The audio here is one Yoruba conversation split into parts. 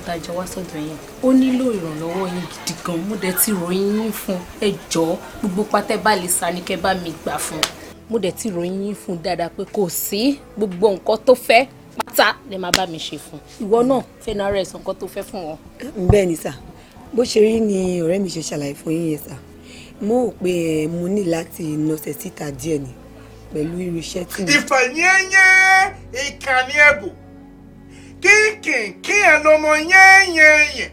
tá a jọ wá sọ́dọ̀ yín ó nílò ìrànlọ́wọ́ yín gidi gan mo dẹ̀ ti ròyìn yín fún ẹ jọ̀ọ́ gbogbo pátẹ́ bá lè sa ni kẹ́ bá mi gbà fún mo dẹ̀ ti ròyìn yín fún dáadáa pé kò sí gbogbo nǹkan tó fẹ́ pátá lè máa bá mi ṣe fún ìwọ náà fẹ́ náà rẹ̀ sọ nǹkan tó fẹ́ fún wọn. bẹ́ẹ̀ ni sà bó ṣe rí ni ọ̀rẹ́ mi ṣe ṣàlàyé fún yín yẹn sà mo rò pé mo ní láti nọ̀sẹ̀ síta díẹ̀ ni pẹ̀lú irú iṣẹ́ tí mo. ìfàyẹ́yẹ́ ìkànnì ẹ̀bù kínkìnkí ẹ̀ lọ́mọ yẹ́nyẹ́nyẹ́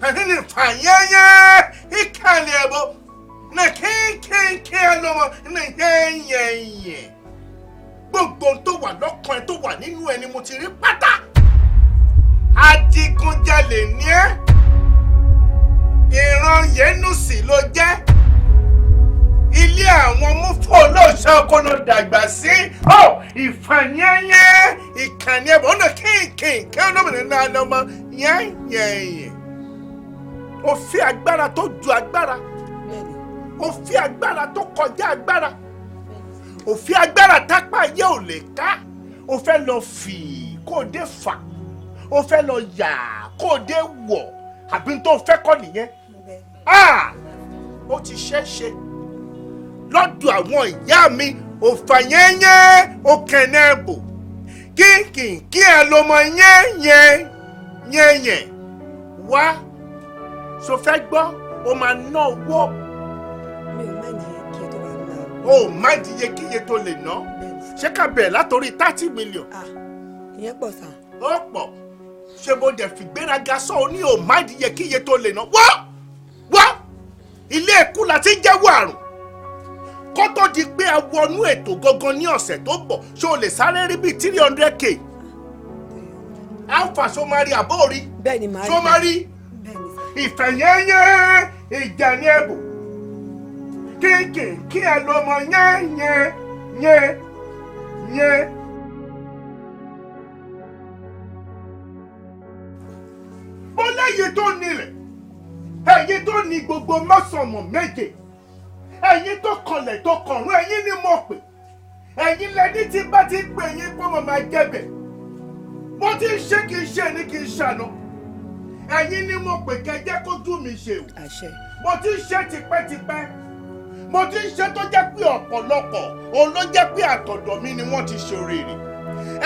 àti ìfàyẹ́yẹ́ ìkànnì ẹ̀bù na kínkìnkí ẹ̀ lọ́mọ yẹ́nyẹ́nyẹ́ gbogbo tó wà lọ́kàn ẹ̀ tó wà nínú ẹ̀ ni mo ti rí pátá adigunjalè ní ẹ́ ìran yẹnusì ló jẹ́ ilé àwọn múfò olóòṣà ọkọ̀nà dàgbà sí ìfàyẹ́yẹ́ ìkànnì ẹ̀bùn ọ̀nà kínkìnkí ọlọ́mọdé náà lọ́mọ yẹ́nyẹ́nyẹ́ ó fi agbára tó ju agbára ó fi agbára tó kọjá agbára ó fi agbára tápá ayé ò lè ká ó fẹ́ lọ fì kó o dé fà ó fẹ́ lọ yà kó o dé wọ̀ àbí tó fẹ́ kọ́ nìyẹn ó ti ṣeéṣe lọ́dọ̀ àwọn ìyá mi òfàyẹ́yẹ́ òkènẹ́bò kínkìnkí ẹ̀ ló mọ yẹ́nyẹ́ wá so fẹ́ gbọ́ ó máa ná owó ó má díye kíye tó lè ná ṣé ká bẹ̀rẹ̀ látòrí 30 million. ìyẹn pọ̀ sá. ó pọ̀ ṣé bó dẹ̀ fìgbéraga sọ ọ́ ní ó má díye kíye tó lè ná wá ilé ẹ̀kú la ti jẹ́wọ́ àrùn kó tó di pé a wọnú ètò gangan ní ọ̀sẹ̀ tó bọ̀ ṣé o lè sáré rí bíi 300k alpha somari àbórí somari ìfẹ̀yẹ́yẹ́ ìjẹ̀ni ẹ̀bù kínkìnkí ẹ ló mọ yẹ́ bó lẹ́yìn tó nílẹ̀ ẹ̀yin tó ní gbogbo mọ́sànmọ́ méje ẹ̀yin tó kọlẹ̀ tó kọ̀rún ẹ̀yin ni mo pè ẹ̀yin lẹ́ni tí bá ti pè yín pé mo máa jẹ́bẹ̀ mo ti ṣe kì í ṣe ní kì í ṣàná ẹ̀yin ni mo pè kẹjẹ́ kójú mi ṣe o mo ti ṣe tipẹ́tipẹ́ mo ti ṣe tó jẹ́ pé ọ̀pọ̀lọpọ̀ òun ló jẹ́ pé àtọ̀dọ̀ mi ni wọ́n ti ṣoríire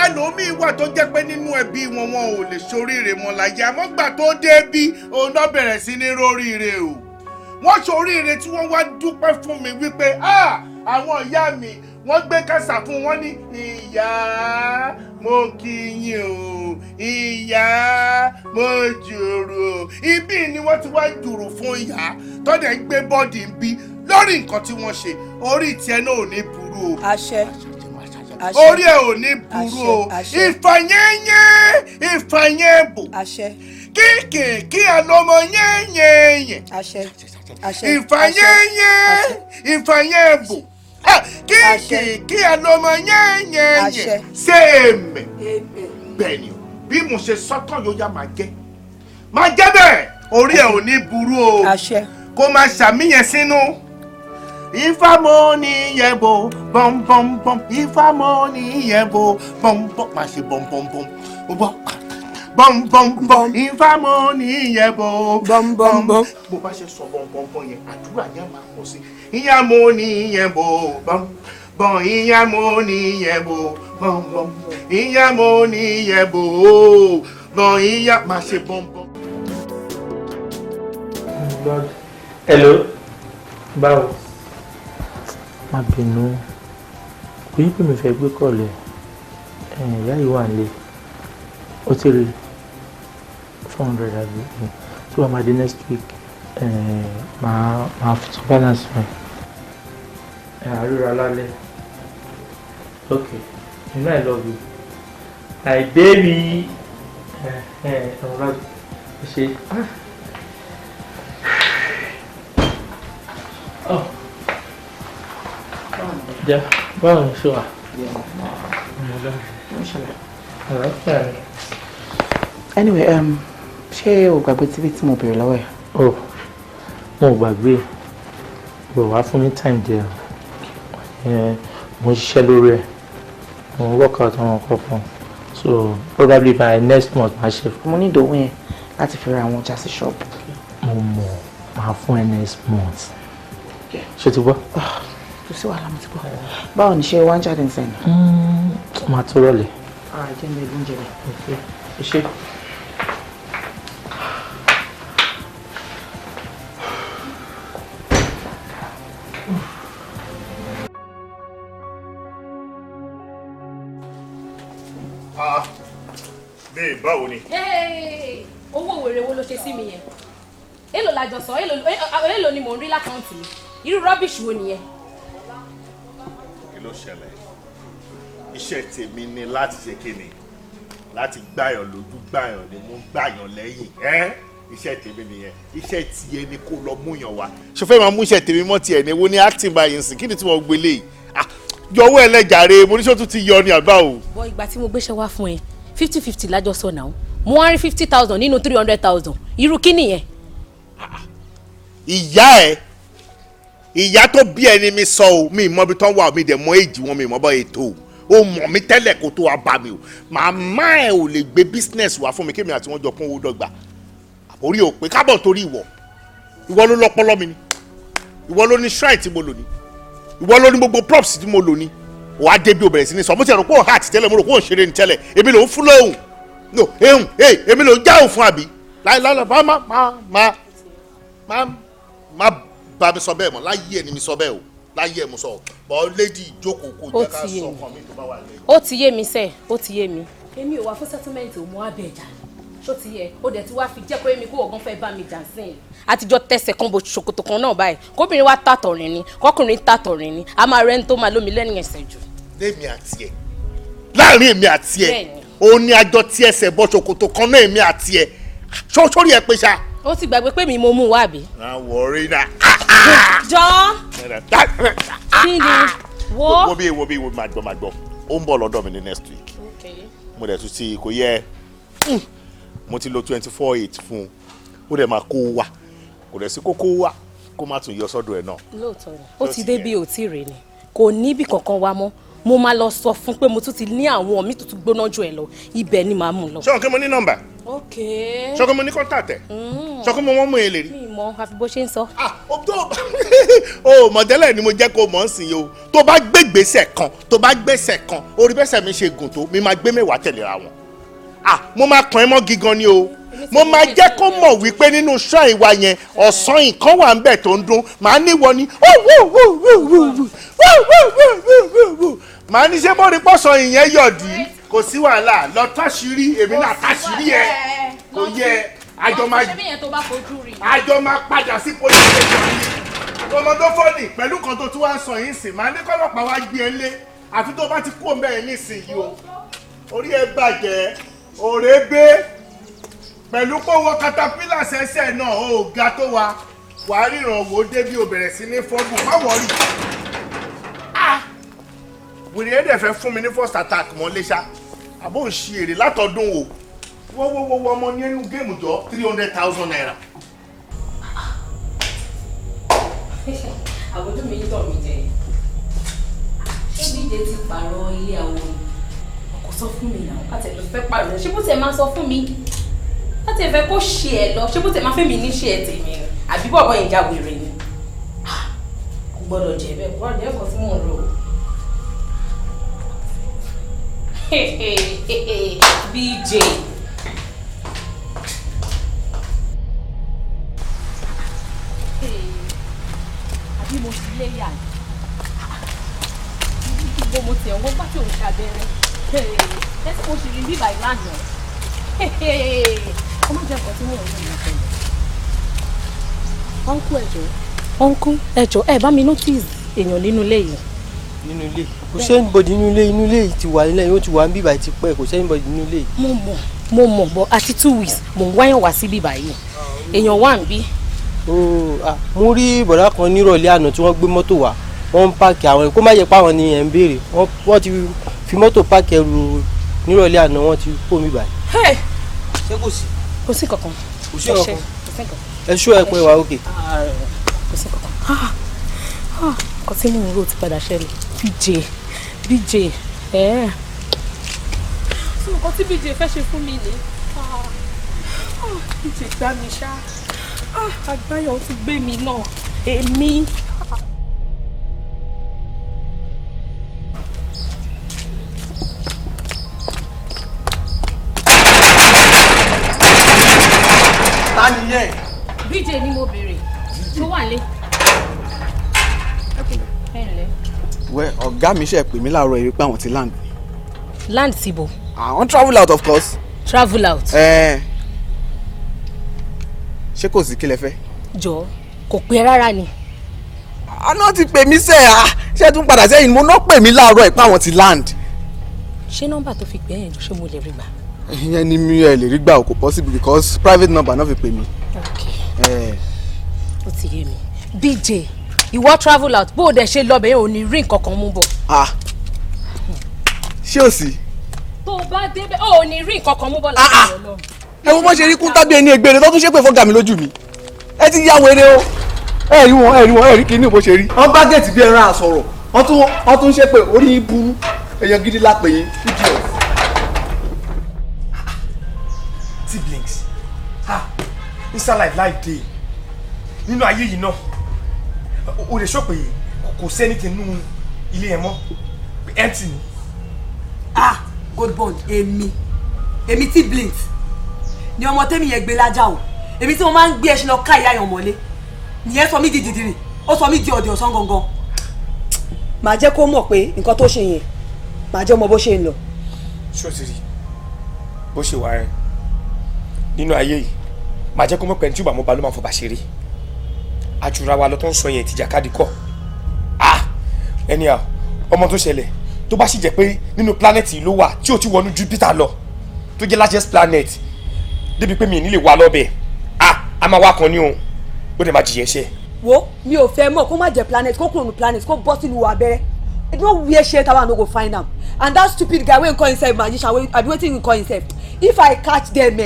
ẹlòmíì wà tó jẹ́ pé nínú ẹbí wọn ò lè ṣoríire mọ́ láyé àmọ́ gbà tó dé bí òun náà bẹ̀rẹ̀ sí ní róríire o wọ́n ṣoríire tí wọ́n wá dúpẹ́ fún mi wípé àwọn ìyá mi wọ́n gbé kásà fún wọn ní ìyá mo kí yín o ìyá mo jùrù ibi ni wọ́n ti wá jùrù fún ìyá tọ́dẹ̀ ń gbé bọ́ọ̀dì ń bí lórí nǹkan tí wọ́n ṣe orí tiẹ̀ náà ò ní burú o. àṣẹ. orí ẹ̀ ò ní burú o ìfàyẹ́bù kínkìnkí ẹ lọ́mọ yẹ́nyẹ́nyẹ́ ìfàyẹ́bù kínkìnkí ẹ lọ́mọ yẹ́nyẹ́nyẹ́ ṣé èmè bẹ́ẹ̀ ni bí mo ṣe sọ́tọ̀ yóò yá máa jẹ́ bẹ́ẹ̀ orí ẹ̀ ò ní burú o kó máa ṣàmìyàn sínú. Ifamo ni yebo bom bom bom Ifamo ni yebo bom bom máa ṣe bom bom bom bom bom bom Ifamo ni yebo bom bom bom bó bá ṣe sọ bom bom bom yẹn àdúrà yẹn máa pọ̀ sí Iyamo ni yebo bom bom Iyamo ni yebo bom bom Iyamo ni yebo bom iya máa ṣe bom bom. Hello, báwo? Má bínú kò yí pé mi fẹ́ gbé kọ̀lẹ̀ ìyá yìí wà nílé ó ti rí 400 àbí tí wọ́n máa dé next week máa tún balance mi àríra lálẹ́ okay you know I love you my baby ọ̀rọ̀ ṣe oh. Yeah, well, sure. Anyway, ṣé o gbàgbé TV tí mo bèrè lọ́wọ́ ẹ̀? Oh, mo gbàgbé. Bọ̀ wá fún mi time díẹ̀. Mo ṣiṣẹ́ lórí ẹ̀. Mo work out àwọn nǹkan fún. so probably by next month máa ṣe. mo ní ìdòwú yẹn láti fi ra àwọn ọjà sí ṣọ́ọ̀bù. mo mọ̀ máa fún ẹ next month. ṣé ti gbọ́. kò sí wàhálà mo ti gbọ́. báwo ni ṣe wá ń jáde nsẹ́ni. máa tó rọ̀lẹ́. jẹ́ mi ẹ̀gbọ́n jẹ rẹ̀. ṣe. bẹ́ẹ̀ báwo ni. owó wèrè wo ló ṣe sí mi yẹn èlò làjọ sọ èlò ni mò ń rí lákàntì mi irú rọ́bìṣì wo nìyẹn. kí ló ṣẹlẹ̀ iṣẹ́ tèmi ni láti ṣe kíni láti gbàyàn lójú gbàyàn ni mo gbàyàn lẹ́yìn iṣẹ́ tèmi nìyẹn iṣẹ́ tiẹ̀ ni kó lọ múyàn wá ṣe fẹ́ máa mú iṣẹ́ tèmi mọ́ tiẹ̀ ni wo ni acting by nsìn kí ni tí wọ́n gbélé yìí yọwọ́ ẹlẹ́jàre mo ní sọ tún ti yọ ni àgbà o. bọ ìgbà tí mo gbéṣẹ́ wá fún ẹ 50-50 lájọ sọ náà mo wá rí 50,000 nínú 300,000 irú kí nìyẹn. ìyá tó bí ẹni mi sọ o mi mọ ibi tó wà mi dẹ̀ mọ èjì wọn mi mọ bọ́ ètò o mọ̀ mi tẹ́lẹ̀ kó tó wá bá mi o màmá ẹ ò lè gbé business wá fún mi kémi àti wọn jọ pọ́n owó dọ́gba àbórí ò pé kábọ̀ torí ìwọ ló lọ́pọlọ mi ni ìwọ ló ní shrine tí mo lò ní ìwọ ló ní gbogbo props tí mo lò ní o wá débi o bẹ̀rẹ̀ sí ní sọ mo ti rò pé o heart tẹ́lẹ̀ mo rò pé o ṣeré ní tẹ́lẹ̀ èmi ló ń fún lóhùn no èmi ló ń jáhùn fún àbí láìláìlá má bá mi sọ bẹ́ẹ̀ mọ́ láyé ẹ̀ ni mi sọ bẹ́ẹ̀ o láyé ẹ̀ mo sọ bọ́ lady ìjókòó kò jẹ́ ká sọ ọkàn mi tó bá wà lẹ́yìn. ó ti yé mi sẹ́ẹ̀ ó ti yé mi. èmi ò wá fún settlement ò mọ abẹ́ ìjà ṣó ti yẹ ó dẹ̀ ti wá fi jẹ́ pé èmi kó ọ̀gán fẹ́ bá mi jà sí i. àtijọ́ tẹsẹ̀ kan bo ṣòkòtò kan náà báyìí kóbìnrin wa tàtọ̀rìn ni kọkùnrin tàtọ̀rìn ni a máa rẹ́ni tó máa lómi lẹ́nu ẹ̀sẹ̀ jù. lémi àti ẹ láàrin èmi àti ẹ òun ni àjọ tí ẹsẹ̀ bọ́ ṣòkòtò kan náà èmi àti ẹ sórí ẹ pé ṣá. ó ti gbàgbé pé mi mo mú wá bí. àwọ̀ orí náà. jọ kí ni wo. wo bí máa gbọ́ ó ń bọ̀ lọ́dọ̀ mi ní next week mo dẹ̀ tún ti kò yẹ mo ti lo 24/8 fún un ó dẹ̀ máa kó wá kò dẹ̀ sí kókó wá kó má tún yọ sọ́dọ̀ ẹ̀ náà. lóòótọ́ ni ó ti dé bí ò tí rè ni kò níbì kankan wá mọ́ mo máa lọ sọ fún pé mo tún ti ní àwọn mi tuntun gbóná ju ẹ lọ ibẹ̀ ni màá mú lọ. ṣé o kí mo ní nọ́mbà. ok. ṣé o kí mo ní kọ́ńtàtẹ̀. ṣé o kí mo wọ́n mú èlé rí. mi mọ àfi bó ṣe ń sọ. o mọ̀tẹ́lẹ̀ ni mo jẹ́ kó mọ̀ ń sìn yìí o tó bá gbé gbèsè kan orí bẹ́sẹ̀ mi ṣe gùn tó mi máa gbé mẹ́wàá tẹ̀léra wọn. mo máa kàn ẹ́ mọ́ gígan ni o mo máa jẹ́ kó mọ̀ wípé nínú ṣọ́ ìwà yẹn ọ̀sán nǹkan wà ń bẹ̀ tó ń dún màá níwọ ni màá ní ṣé mo rí pọ́sọ̀ ìyẹn yọ̀dí kò sí wàhálà lọ táṣìírí èmi náà táṣìírí ẹ kò yẹ àjọ máa padà sí police station ọmọ tó fọ́ọ̀nì pẹ̀lú kan tó tún wá ń sọ yìí sìn màá ní kọ́lọ́pàá wá gbé ẹ lé àfi tó bá ti kú òun bẹ́ẹ̀ nísìnyí o orí ẹ bàjẹ́ òrébé pẹ̀lú pé owó katapila ṣẹ̀ṣẹ̀ náà ó ga tó wa wàá ríran wò ó débi ò bẹ̀rẹ̀ sí ní fọ́ọ̀bù má wọ̀rí. wèrè ẹ̀dẹ̀ fẹ́ fún mi ní first attack mọ́ léṣá àbó ń ṣe èrè látọdún o wọ́wọ́wọ́ ọmọ ní ẹnu géèmù jọ 300,000 naira. àwùjọ mi yí tọ̀ mí jẹ ṣé bíjẹ ti pààrọ̀ ilé àwọn kò sọ fún mi náà káàtì ẹ̀ ló fẹ́ pààrọ̀ ṣé bó tẹ̀ máa sọ fún mi láti ẹ̀fẹ́ kó ṣe ẹ̀ lọ ṣé bó tẹ̀ máa fẹ́ mi ní ṣe ẹ̀ tèmi ni àbí bọ̀bọ̀ ìjà wèrè ni kò gbọ́dọ̀ jẹ́ bẹ́ẹ̀ kò jẹ́ ẹ̀kọ́ tí mò ń rò ó. BJ. àbí mo ti lé yà ní mo ti ẹ̀wọ̀n bá tí òun ṣàbẹ̀rẹ̀ ẹ̀sìn mo sì rí bíbá ìlànà ó má jẹ́ nǹkan tí mò ń rò ní ọ̀pẹ̀lẹ̀. ọ̀nkú ẹ̀jọ̀ ẹ bá mi notice èèyàn nínú ilé yìí. nínú ilé kò sẹ́ni bọ̀dì nínú ilé yìí ti wà nílẹ̀ yóò ti wà ń bíbà ti pẹ́ kò sẹ́ni bọ̀dì nínú ilé yìí. mo mọ̀ bọ̀ àti 2 weeks mo ń wáyàn wá sí bíbà yìí èèyàn wà ń bí. mo rí bọ̀dá kan nírọ̀lẹ́ àná tí wọ́n gbé mọ́tò wá wọ́n ń páàkì àwọn kó má yẹ pé àwọn ni ẹ̀ ń béèrè wọ́n ti fi mọ́tò páàkì ẹrù nírọ̀lẹ́ àná wọ́n ti kó mi báyìí. ṣé kò sí. kò sí kankan. kò sí kankan. ẹ ṣó ẹ pé wà ókè. kò sí kankan. nǹkan tí mò ń rò ti padà ṣẹlẹ̀ BJ so nǹkan tí BJ fẹ́ ṣe fún mi ni. BJ gbá mi ṣá. Àgbáyọ̀ ti gbé mi náà. Èmi. Ta ni yẹn? BJ ni mo béèrè. Tó wà lé. Well, ọ̀gá mi ṣe pè mí láàárọ̀ èrè pé àwọn ti land. Land síbo? Àwọn travel out of course. Travel out? Ṣé kò sí kí lẹ fẹ́? Jọ̀ọ́, kò pẹ́ rárá ni. Àná ti pè mí sẹ́ẹ̀ ṣé tún padà sẹ́yìn mo náà pè mí láàárọ̀ pé àwọn ti land. Ṣé nọ́mbà tó fi pè yẹn ṣé mo lè rí gbà? Ìyẹn ni mi ò lè rí gbà kò possible because private number náà fi pè mí. Okay. Ó ti yé mi. BJ, ìwọ travel out bó o dẹ̀ ṣe lọ bẹ̀yẹn ò ní rí nǹkan kan mú bọ̀. Ṣé o sì? Tó o bá débẹ̀ ò ní rí nǹkan kan mú bọ̀ láti ọ̀rọ̀ lọ. Ẹ wo bó ṣe rí kún tábí ẹni ẹgbẹ́ rẹ tó tún ṣépè fọ́gà mi lójú mi. Ẹ ti yá wèrè o. Ẹ rí kíní bó ṣe rí. Wọ́n bá gẹ̀ẹ́tì bí ẹran àsọ̀rọ̀. Wọ́n tún ṣépè orí burú. Èèyàn gidi lápè yín. Siblings. Inside life day. Nínú ayé yìí náà. O lè sọ pé kò sẹ́ni tí nínú ilé ẹ̀ mọ́. Empty ni. Good bond èmi siblings ni ọmọ tẹ́mi yẹn gbé lájà o èmi tí mo máa ń gbé ẹṣin lọ ká ìyá yàn mọ́lé nìyẹn sọ mí di dìdìrì ó sọ mí di ọ̀dẹ̀ ọ̀sán gangan. màá jẹ́ kó mọ̀ pé nǹkan tó ṣe yẹn màá jẹ́ mọ bó ṣe ń lọ. Ṣó ti rí bó ṣe wà ẹ́ nínú ayé yìí màá jẹ́ kó mọ̀ pé ní tí ìgbà mo bá ló máa fọba ṣeré àjùra wa lọ tó ń sọ yẹn ìtìjàkadì kọ́ anyhow ọmọ tó ṣẹlẹ̀ tó bá sì jẹ́ pé nínú planet yìí ló wà tí ò ti wọnú Jupiter lọ tó jẹ́ largest planet débi pé mi ò ní lè wá lọ́bẹ̀ a máa wá kan ní o ó dẹ̀ máa jìyà ẹ̀ṣẹ̀. wo mi ò fẹ́ mọ̀ kó má jẹ́ planet kó kúrò ní planet kó bọ́ sínú abẹ́rẹ́ e no wear shirt our no go find am and that stupid guy wey call himself magician wey abi wetin he call himself if I catch them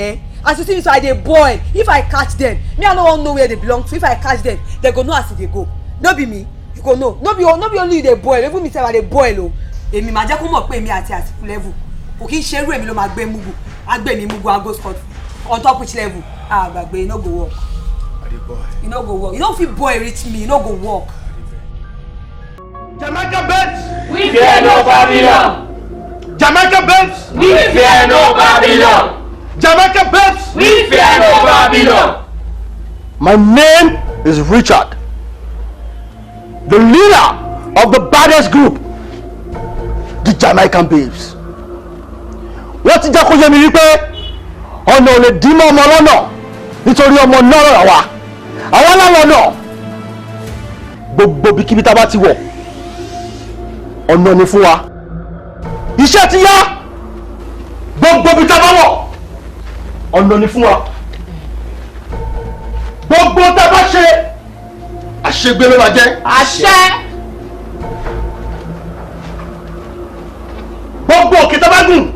as you see me so I dey boil if I catch them me I no wan know where they belong to if I catch them they go know as e dey go no be me you go know no be only you dey boil even me sef I dey boil o. èmi máa jẹ́ kó mọ̀ pé èmi àti àsìkò level kò kí n ṣerú èmi ló máa gbé mugu agbé mi mugu ago scot on top which level àgbàgbé e no go work e no go work you no fit boy reach me e no go work. Jamaica babes. We fear no Babylon. Jamaica babes. We fear no Babylon. Jamaica babes. We fear no Babylon. My name is Richard, the leader of the baddest group, the Jamaican Babes. Wọ́n ti jẹ́ kó yé mi wípé ọ̀nà ò lè dí mọ́ ọmọ lọ́nà nítorí ọmọ náà rà wá. Àwọn aláwọ̀ náà gbogbo bíkíbi tá a bá ti wọ̀ ọ̀nà ni fún wa. Iṣẹ́ ti yá gbogbo bí tá a bá wọ̀ ọ̀nà ni fún wa. Gbogbo tá a bá ṣe àṣegbé ló máa jẹ́. Àṣẹ. Gbogbo òkè tá a bá gùn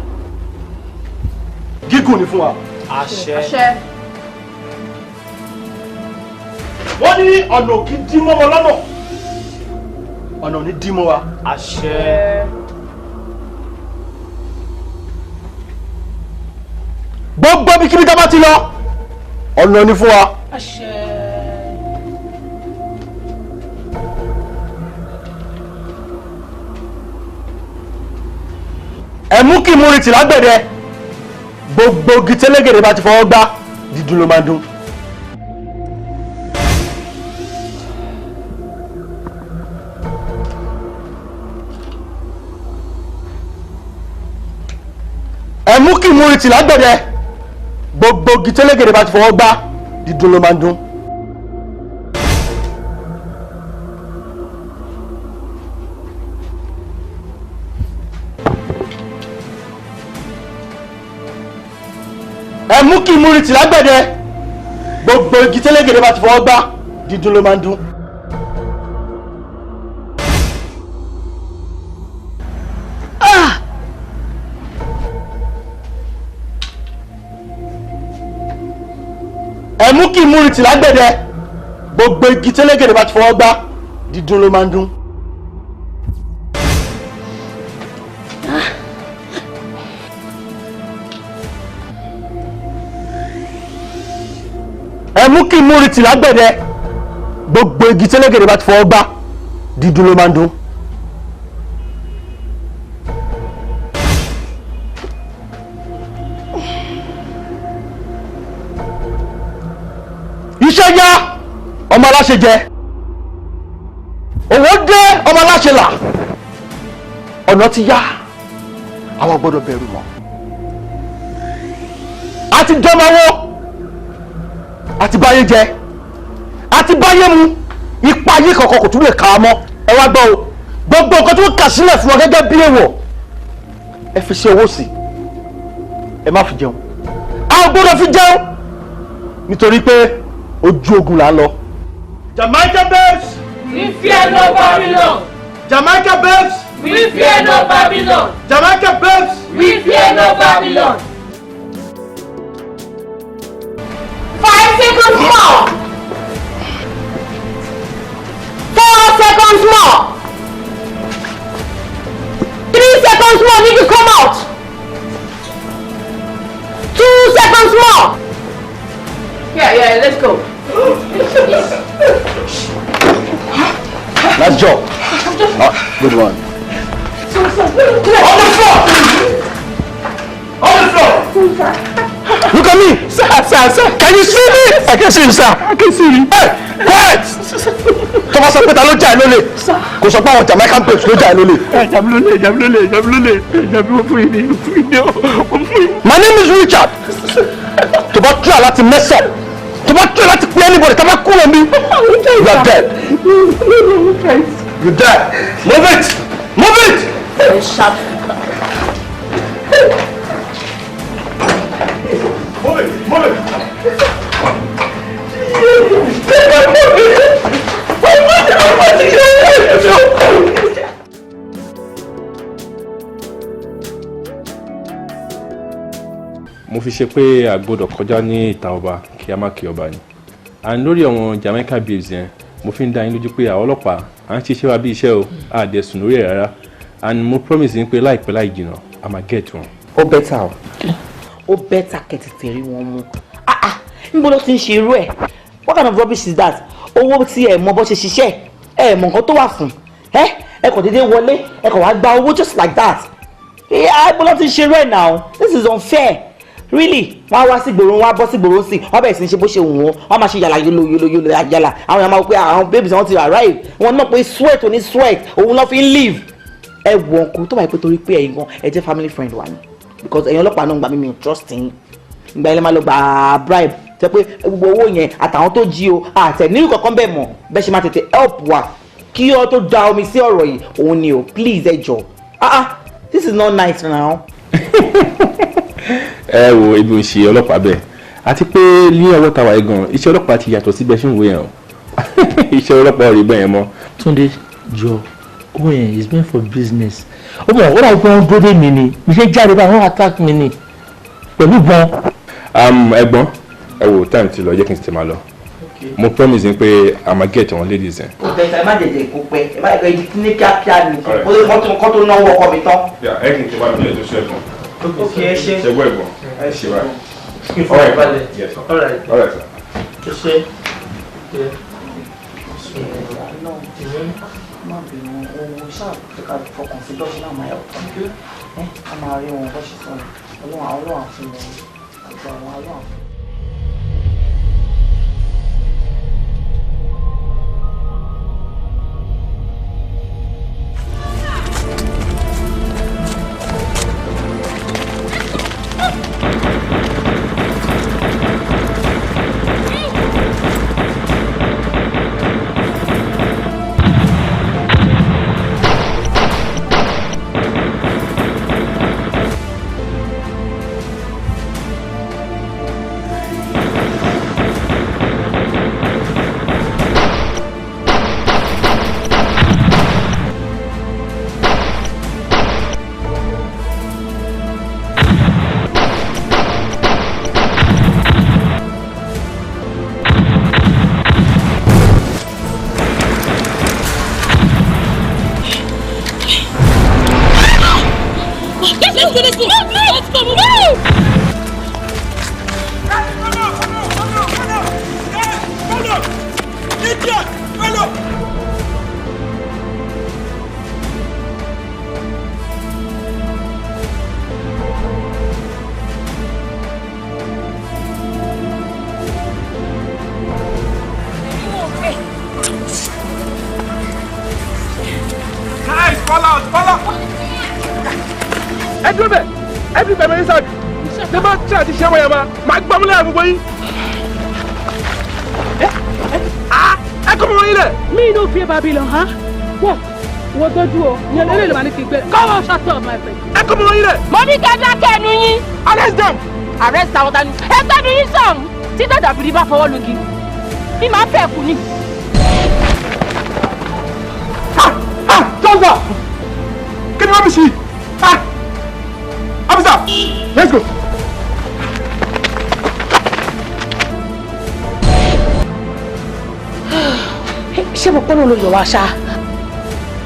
gígùn ni fún wa. Àṣẹ. Wọ́n ní ọ̀nà òkè dí mọ́ wọn lọ́nà ọ̀nà ò ní dí mọ́ wa. Àṣẹ. Gbogbo ibikíbi tá a bá ti lọ ọ̀nà ni fún wa. Àṣẹ. Ẹ̀mú kì í múri tì lágbẹ̀dẹ gbogbo gitẹ́lẹ́gẹ̀dẹ̀ bá ti fọwọ́ gbá dídùn ló máa dún. Ẹ̀mú kì í múri tì lágbẹ̀dẹ gbogbo gitẹ́lẹ́gẹ̀dẹ̀ bá ti fọwọ́ gbá dídùn ló máa dún. Ẹ̀mú kì í múri tì lágbẹ̀dẹ gbogbo igi tẹ́lẹ̀gẹ̀dẹ̀ bá ti fọwọ́ gbá dídùn ló máa ń dún. Ẹ̀mú kì í múri tì lágbẹ̀dẹ gbogbo igi tẹ́lẹ̀gẹ̀dẹ̀ bá ti fọwọ́ gbá dídùn ló máa ń dún. ẹ mú kí múri tì lágbẹ̀dẹ gbogbo igi tẹ́lẹ̀gẹ̀dẹ̀ bá ti fọwọ́ gbá dídùn ló máa ń dún. iṣẹ́ yá ọmọ aláṣẹ jẹ owó dé ọmọ aláṣẹ là ọ̀nà ti yá àwọn gbọ́dọ̀ bẹ̀rù mọ́ àti dọ́mọ́wọ́ àti báyé jẹ àti báyé mu ipa yìí kankan kò tún lè kà á mọ́ ẹ wá gbọ́ o gbogbo nǹkan tó kà sílẹ̀ fún ọ gẹ́gẹ́ bí èèwọ̀ ẹ fi ṣe owó sí ẹ má fi jẹun a ò gbọ́dọ̀ fi jẹun nítorí pé ojú ogun là ń lọ. Jamaica babes. We fear no Babylon. Jamaica babes. We fear no Babylon. Jamaica babes. We fear no Babylon. 5 seconds more. 4 seconds more. 3 seconds more. Need to come out. 2 seconds more. Yeah, let's go. Nice job. Good one. On the floor. On the floor. Look at me. Sir. Can you see me? I can see you, sir. I can see you. Hey, quiet. Thomas sọ pé ta ló jà ẹ́ lólè. Kò sọ pé àwọn Jamaican babes ló jà ẹ́ lólè. My name is Richard. Tó bá try láti mess up. To not try to play anybody. Come on, cool on me. You are dead. You're dead. Move it. Move it. Sharp. Move it. Move it. mo fi ṣe pé a gbọ́dọ̀ kọjá ní ìta ọba kí a má kí ọba ni and lórí àwọn Jamaica babes yẹn mo fi ń dá yín lójú pé àwọn ọlọ́pàá à ń ṣiṣẹ́ wa bí iṣẹ́ o a dẹ̀ sùn lórí ẹ̀ rárá and mo promise yín pé láìpẹ́ láì jìnnà a máa get wọn. ó bẹ́tà o. ó bẹ́tà kẹ̀tẹ̀tẹ̀ rí wọn mú níbo ló ti ń ṣe irú ẹ̀ what kind of rubbish is that owó tí ẹ mọ bó ṣe ṣiṣẹ́ ẹ mọ nǹkan tó wà fún ẹ kò déédéé wọlé ẹ kò wá gba owó just like that níbo ló ti ń ṣe irú ẹ̀ now this is unfair really wọ́n á wá sí gbòòrò wọ́n á bọ́ sí gbòòrò sí wọ́n bẹ̀rẹ̀ sí ní ṣe bó ṣe wù wọ́n wọ́n máa ṣe yàrá yolo yàrá àwọn èèyàn máa wọ pé àwọn babies wọn ti arrive wọ́n náà pé sweat oní sweat òun lọ́ fi ń live ẹ wọ ọkùnrin tó bá yẹ pé torí pé ẹ̀yin gan ẹ jẹ́ family friend wa ni because ẹ̀yin ọlọ́pàá náà ń gbà mí trust yín ìgbà yẹn lè máa lọ gba bribe tẹ pé gbogbo owó yẹn àtàwọn tó jí o àtẹ ní kankan bẹ́ẹ̀ mọ̀ bẹ́ẹ̀ ṣe máa tètè help wa kí ọ tó da omi sí ọ̀rọ̀ yìí òun ni o please ẹ jọ this is not nice now. ẹ wo ibi ń ṣe ọlọ́pàá bẹ́ẹ̀ àti pé ní ọwọ́ tàwa yìí gan iṣẹ́ ọlọ́pàá ti yàtọ̀ síbẹ̀ ṣì ń wo yẹn o iṣẹ́ ọlọ́pàá ò rí bẹ́ẹ̀ yẹn mọ́. Túndé jọ owó yẹn is meant for business ó mọ̀ wọ́n àwọn ọgbọ́n gbọ́dọ̀ mi ni iṣẹ́ jáde bá wọ́n attack mi ni pẹ̀lú bọn. ẹ̀gbọ́n ẹ wo time ti lọ jẹ́ kí n tètè máa lọ mo promise yín pé a máa get àwọn ladies yẹn. ọ̀dẹ̀ ẹ má jẹ̀jẹ̀ kó pẹ́ ẹ má yẹ kó ní kíákíá ni kó tó náwó ọkọ mi tán. ẹ kì í ti wá bí ẹ tó ṣe ẹ̀gbọ́n. ok ẹ ṣe. ṣe gbọ́ ẹ̀gbọ́n ẹ ṣe wá. All right, sir. má bínú ohun ṣáà fọkàn sí dọ́sí náà máa yà ọ̀tọ̀ a máa rí wọn bó ṣe sọ̀rọ̀ ọlọ́run àfihàn àti àwọn ọlọ́run. out. Follow. Ẹ dúró bẹ̀. Ẹ dúró bẹ̀ mẹ́rin sáà. Ṣé bá tí a ti ṣe wọ̀nyẹn ma? Màá gbọ́ múlẹ̀ àgbègbè yín. Ẹ kọ́ mọ́ wọ́n yín lẹ̀. Me no fear Babylon, huh? What? What do you? You're not really managing to come on, shut up, my friend. Ẹ kọ́ mọ́ wọ́n yín lẹ̀. Money kẹta kẹnu yín. Arrest them. Arrest àwọn tani. Ẹ gbẹ́nu yín sọ̀hún. Tí dàdà fìdí bá fọwọ́ lugi. Bí màá fẹ́ kú ni. Jọ́sà! Kí ni wọ́n bí sí? Officer, let's go. Ṣé mo pọ́n ló yọ wá ṣá?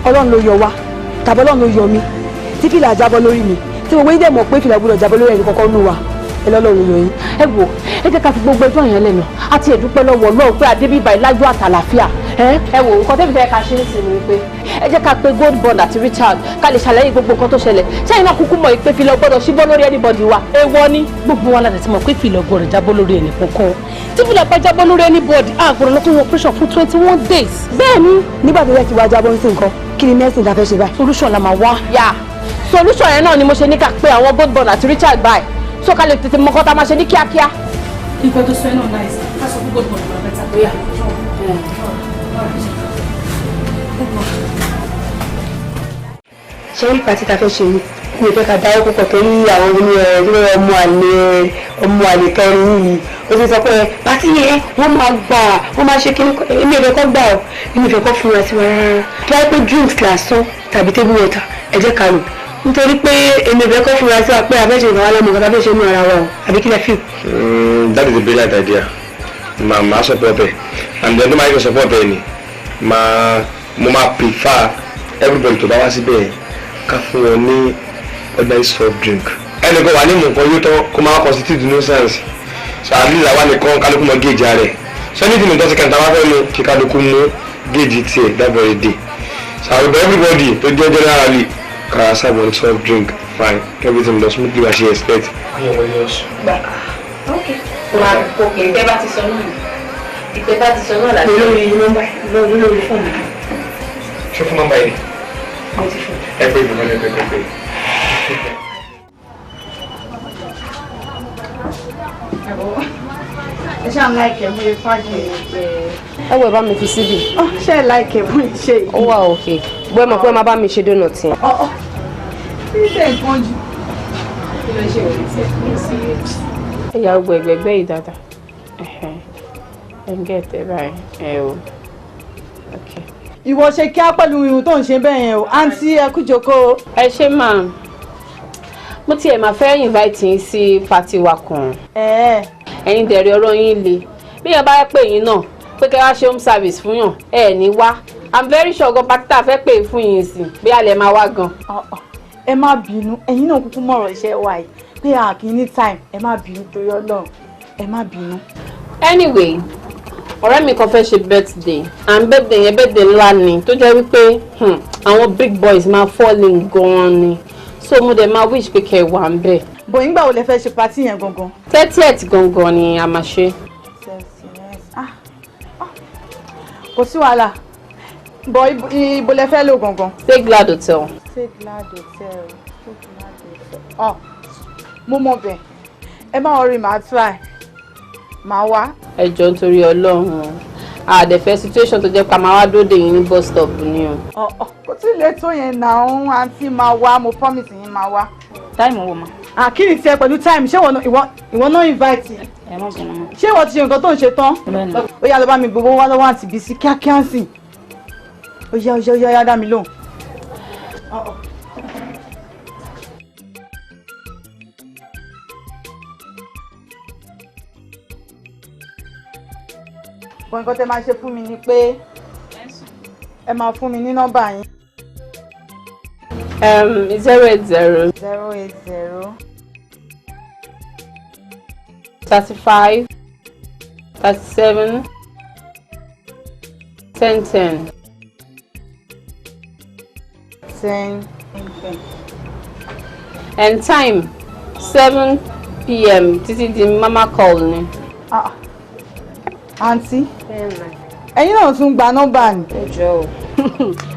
Ọlọ́run ló yọ wá tàbí Ọlọ́run ló yọ mí tí fìlà jábọ́ lórí mi tí gbogbo yín dẹ̀ mọ̀ pé fìlà gbọ́dọ̀ jábọ́ lórí ẹni kọ́kọ́ nù wá ẹ lọ́lọ́run yọ yín. Ẹ wò, ẹ jẹ́ ká fi gbogbo ẹjọ́ yẹn lẹ́nu àti ẹ̀dúpẹ́ lọ́wọ́ Ọlọ́run pé adébí báyìí lájọ́ àtàlàfíà. Ẹ wò, nǹkan tẹ́bi fẹ́ ká ṣe é sí ni wípé ẹ jẹ́ ká pe gold bond àti Richard ká lè ṣàlàyé gbogbo nǹkan tó ṣẹlẹ̀. Ṣẹ́yìn náà kúkú mọ̀ pé fìlà gbọ́dọ̀ ṣíbọ́ lórí anybody wa. Èèwọ̀ ni gbogbo wa láti mọ̀ pé fìlà gbọ́dọ̀ jábọ́ lórí ẹnì kankan. Tí fìlà bá jábọ́ lórí anybody a gbọ́dọ̀ lọ fún operation fún 21 days. Bẹ́ẹ̀ni nígbà tó yẹ kí wàá jábọ́ sí nǹkan kí ni mẹ́sìn ta fẹ́ ṣe báyìí. Solution la máa wá. Yà solution yẹn náà ni mo ṣe ní ká pe àwọn gold bond àti Richard báyìí so ká lè tètè mọ́kọ́ tá a máa ṣe ní kíákíá. Nǹkan tó sọ ẹ́ náà náà ká sọ fún gold bond máa bẹ́ta bóyá. Ṣé nípa tí ta fẹ́ ṣe mi ò fẹ́ ká dáwọ́ púpọ̀ torí àwọn ọmọ àlè kẹrin yìí ó ti sọ pé pàtí yẹn wọ́n máa ṣe kíní èmi ò fẹ́ kọ́ gbà ọ́ èmi ò fẹ́ kọ́ fún wa sí wa rárá tó wáyé pé drinks lásán tàbí table water ẹ jẹ́ ká lò nítorí pé èmi ò fẹ́ kọ́ fún wa sí wa pé abẹ́ṣe ìgbà wa lọ́mọ nǹkan abẹ́ṣe inú ara wa o àbí kí lẹ fi. That is a brilliant idea. Màá support ẹ and then tó máa yẹ kó support ẹ ni mo máa prefer everybody tó bá wá síbẹ̀ ká fún wọn ní ordinary soft drink. Ẹnì kan wà ní mọ̀ nǹkan yóò tán kó máa constitute nuisance so at least àwa nìkan kálukú mọ géèjì rẹ̀ so anything in tọ́sí kẹta wá fẹ́ mu kí kálukú mú géèjì tiẹ̀ that very day so I will be everybody tó jẹ́ generally ká serve one soft drink fine everything lọ smoothly as she expect. Ok ìtẹ́ bá ti sọ náà ìtẹ́ bá ti sọ náà láti lórí nọ́mbà lórí fóònù. ṣé fún nọ́mbà yìí ẹ pé ìgbìmọ̀ ẹ pé. ẹ ṣáà láìkẹ́ mú ifá jẹ ẹ wọ ẹ bá mi fi síbi. ṣe é láìkẹ́ mú ìṣe yìí. ó wà òkè bó ẹ mọ̀ pé ẹ máa bá mi ṣe dónà tí. ṣíṣe nǹkan jù. kí ló ṣe òní tí ẹ kúrò sí i. ẹ̀yà gbogbo ẹgbẹ̀gbẹ́ yìí dáadáa ẹ̀ ń gẹ̀ tẹ̀ báyìí ẹ̀ o. ìwọ ṣe kí á pẹ̀lú irun tó ń ṣe bẹ́ẹ̀ yẹn o àǹtí ẹ kú jókòó. ẹ ṣe máa mo tiẹ̀ máa fẹ́ invite yín sí pàtí wa kan. ẹ̀yin dẹ̀rẹ̀ ọ̀rọ̀ yín le bí yẹn bá pè yín náà pé kẹ́ wá ṣe home service fún yàn ẹ̀ ní wá I'm very sure gan pátí tá a fẹ́ pè fún yín sí bí a lè máa wá gan. ẹ má bínú ẹ̀yin náà kúkú mọ̀rọ̀ iṣẹ́ wa yìí pé a kì í ní time ẹ má bínú torí Ọlọ́run ẹ má bínú. Anyway ọ̀rẹ́ mi kan fẹ́ ṣe birthday and birthday yẹn birthday ńlá ni tó jẹ́ wípé àwọn big boys máa falling gan-an ni so mo dẹ̀ máa wish pé kẹ́ ẹ wà ń bẹ̀. bò nígbà wo lẹ fẹ́ ṣe party yẹn gangan. 30th gangan ni a máa ṣe. kò sí wàhálà bọ̀ ibo lẹ fẹ́ lò gangan. Stay Glad Hotel. Stay Glad Hotel. Mo mọ̀ bẹ̀ ẹ má worry màá try màá wá. ẹ jọ̀ọ́ nítorí Ọlọ́run àdẹ̀fẹ́ situation tó jẹ́ pa máa wá dóde yín ní bus stop ni o. kò tí ì lè tó yẹn náà òun àǹtí máa wá mo promise yín máa wá. Táìmù wo ma? Kí ni tiẹ̀ pẹ̀lú time ṣé ìwọ náà invite yẹn. Ẹ má bínú mọ́. Ṣé ìwọ ti ṣe nǹkan tó ń ṣe tán? Ó yá lọ bá mi gbogbo wá lọ́wọ́ àǹtí Bísí kíákíá sí. Ó yá dá mi lóhùn. Bọ̀ nǹkan tẹ́ máa ṣe fún mi ni pé ẹ máa fún mi ní nọ́mbà yín. 080 35 37 1010. 10. And time 7 p.m. títí di mama call ni. Auntie. ẹ̀yin náà tún gba nọ́mbà ni. ẹ jọ̀ọ́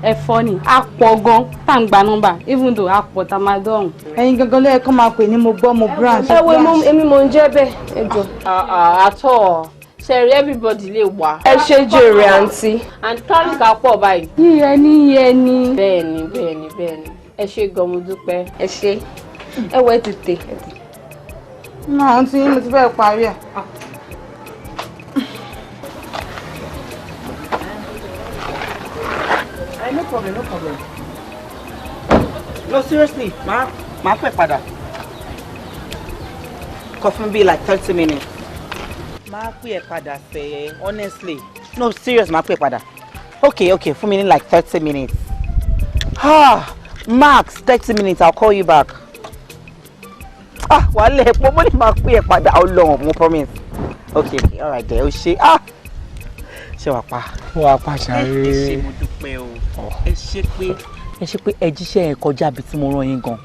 ẹ fọ́ ni a pọ̀ gan tá à ń gba nọ́mbà even though a pọ̀ tá a máa dọ̀hùn. ẹ̀yin gangan ló yẹ kó máa pè ní mo gbọ́ mo branch. ẹ wo èmi mo ń jẹ́ bẹ́ẹ̀ ẹ jọ̀ọ́. àtọ̀ ṣẹ̀rí everybody lè wá. ẹ ṣe jèrè àǹtí. àǹtí tálíkà pọ̀ báyìí. yíyẹni. bẹ́ẹ̀ni ẹ ṣe gan mo dúpẹ́ ẹ ṣe ẹ wọ ẹ tètè. náà àǹtí mo ti fẹ́ parí ẹ̀. No problem. No, seriously, ma pẹ́ padà. Coffee be like 30 minutes. Ma pẹ́ padà say honestly. No, serious, ma pẹ́ padà. Okay, for me like 30 minutes. Max, 30 minutes, I'll call you back. Wale, mo ní ma pẹ́ padà. How long? Mo promise. Okay, all right there. O ṣé. Ṣé wàá pa? Wàá pa ṣàrẹ́. Ẹ ṣé mo dúpẹ́ o. Ẹ ṣé pé ẹ jíṣẹ́ yẹn kọjá bí tí mo rán yín gan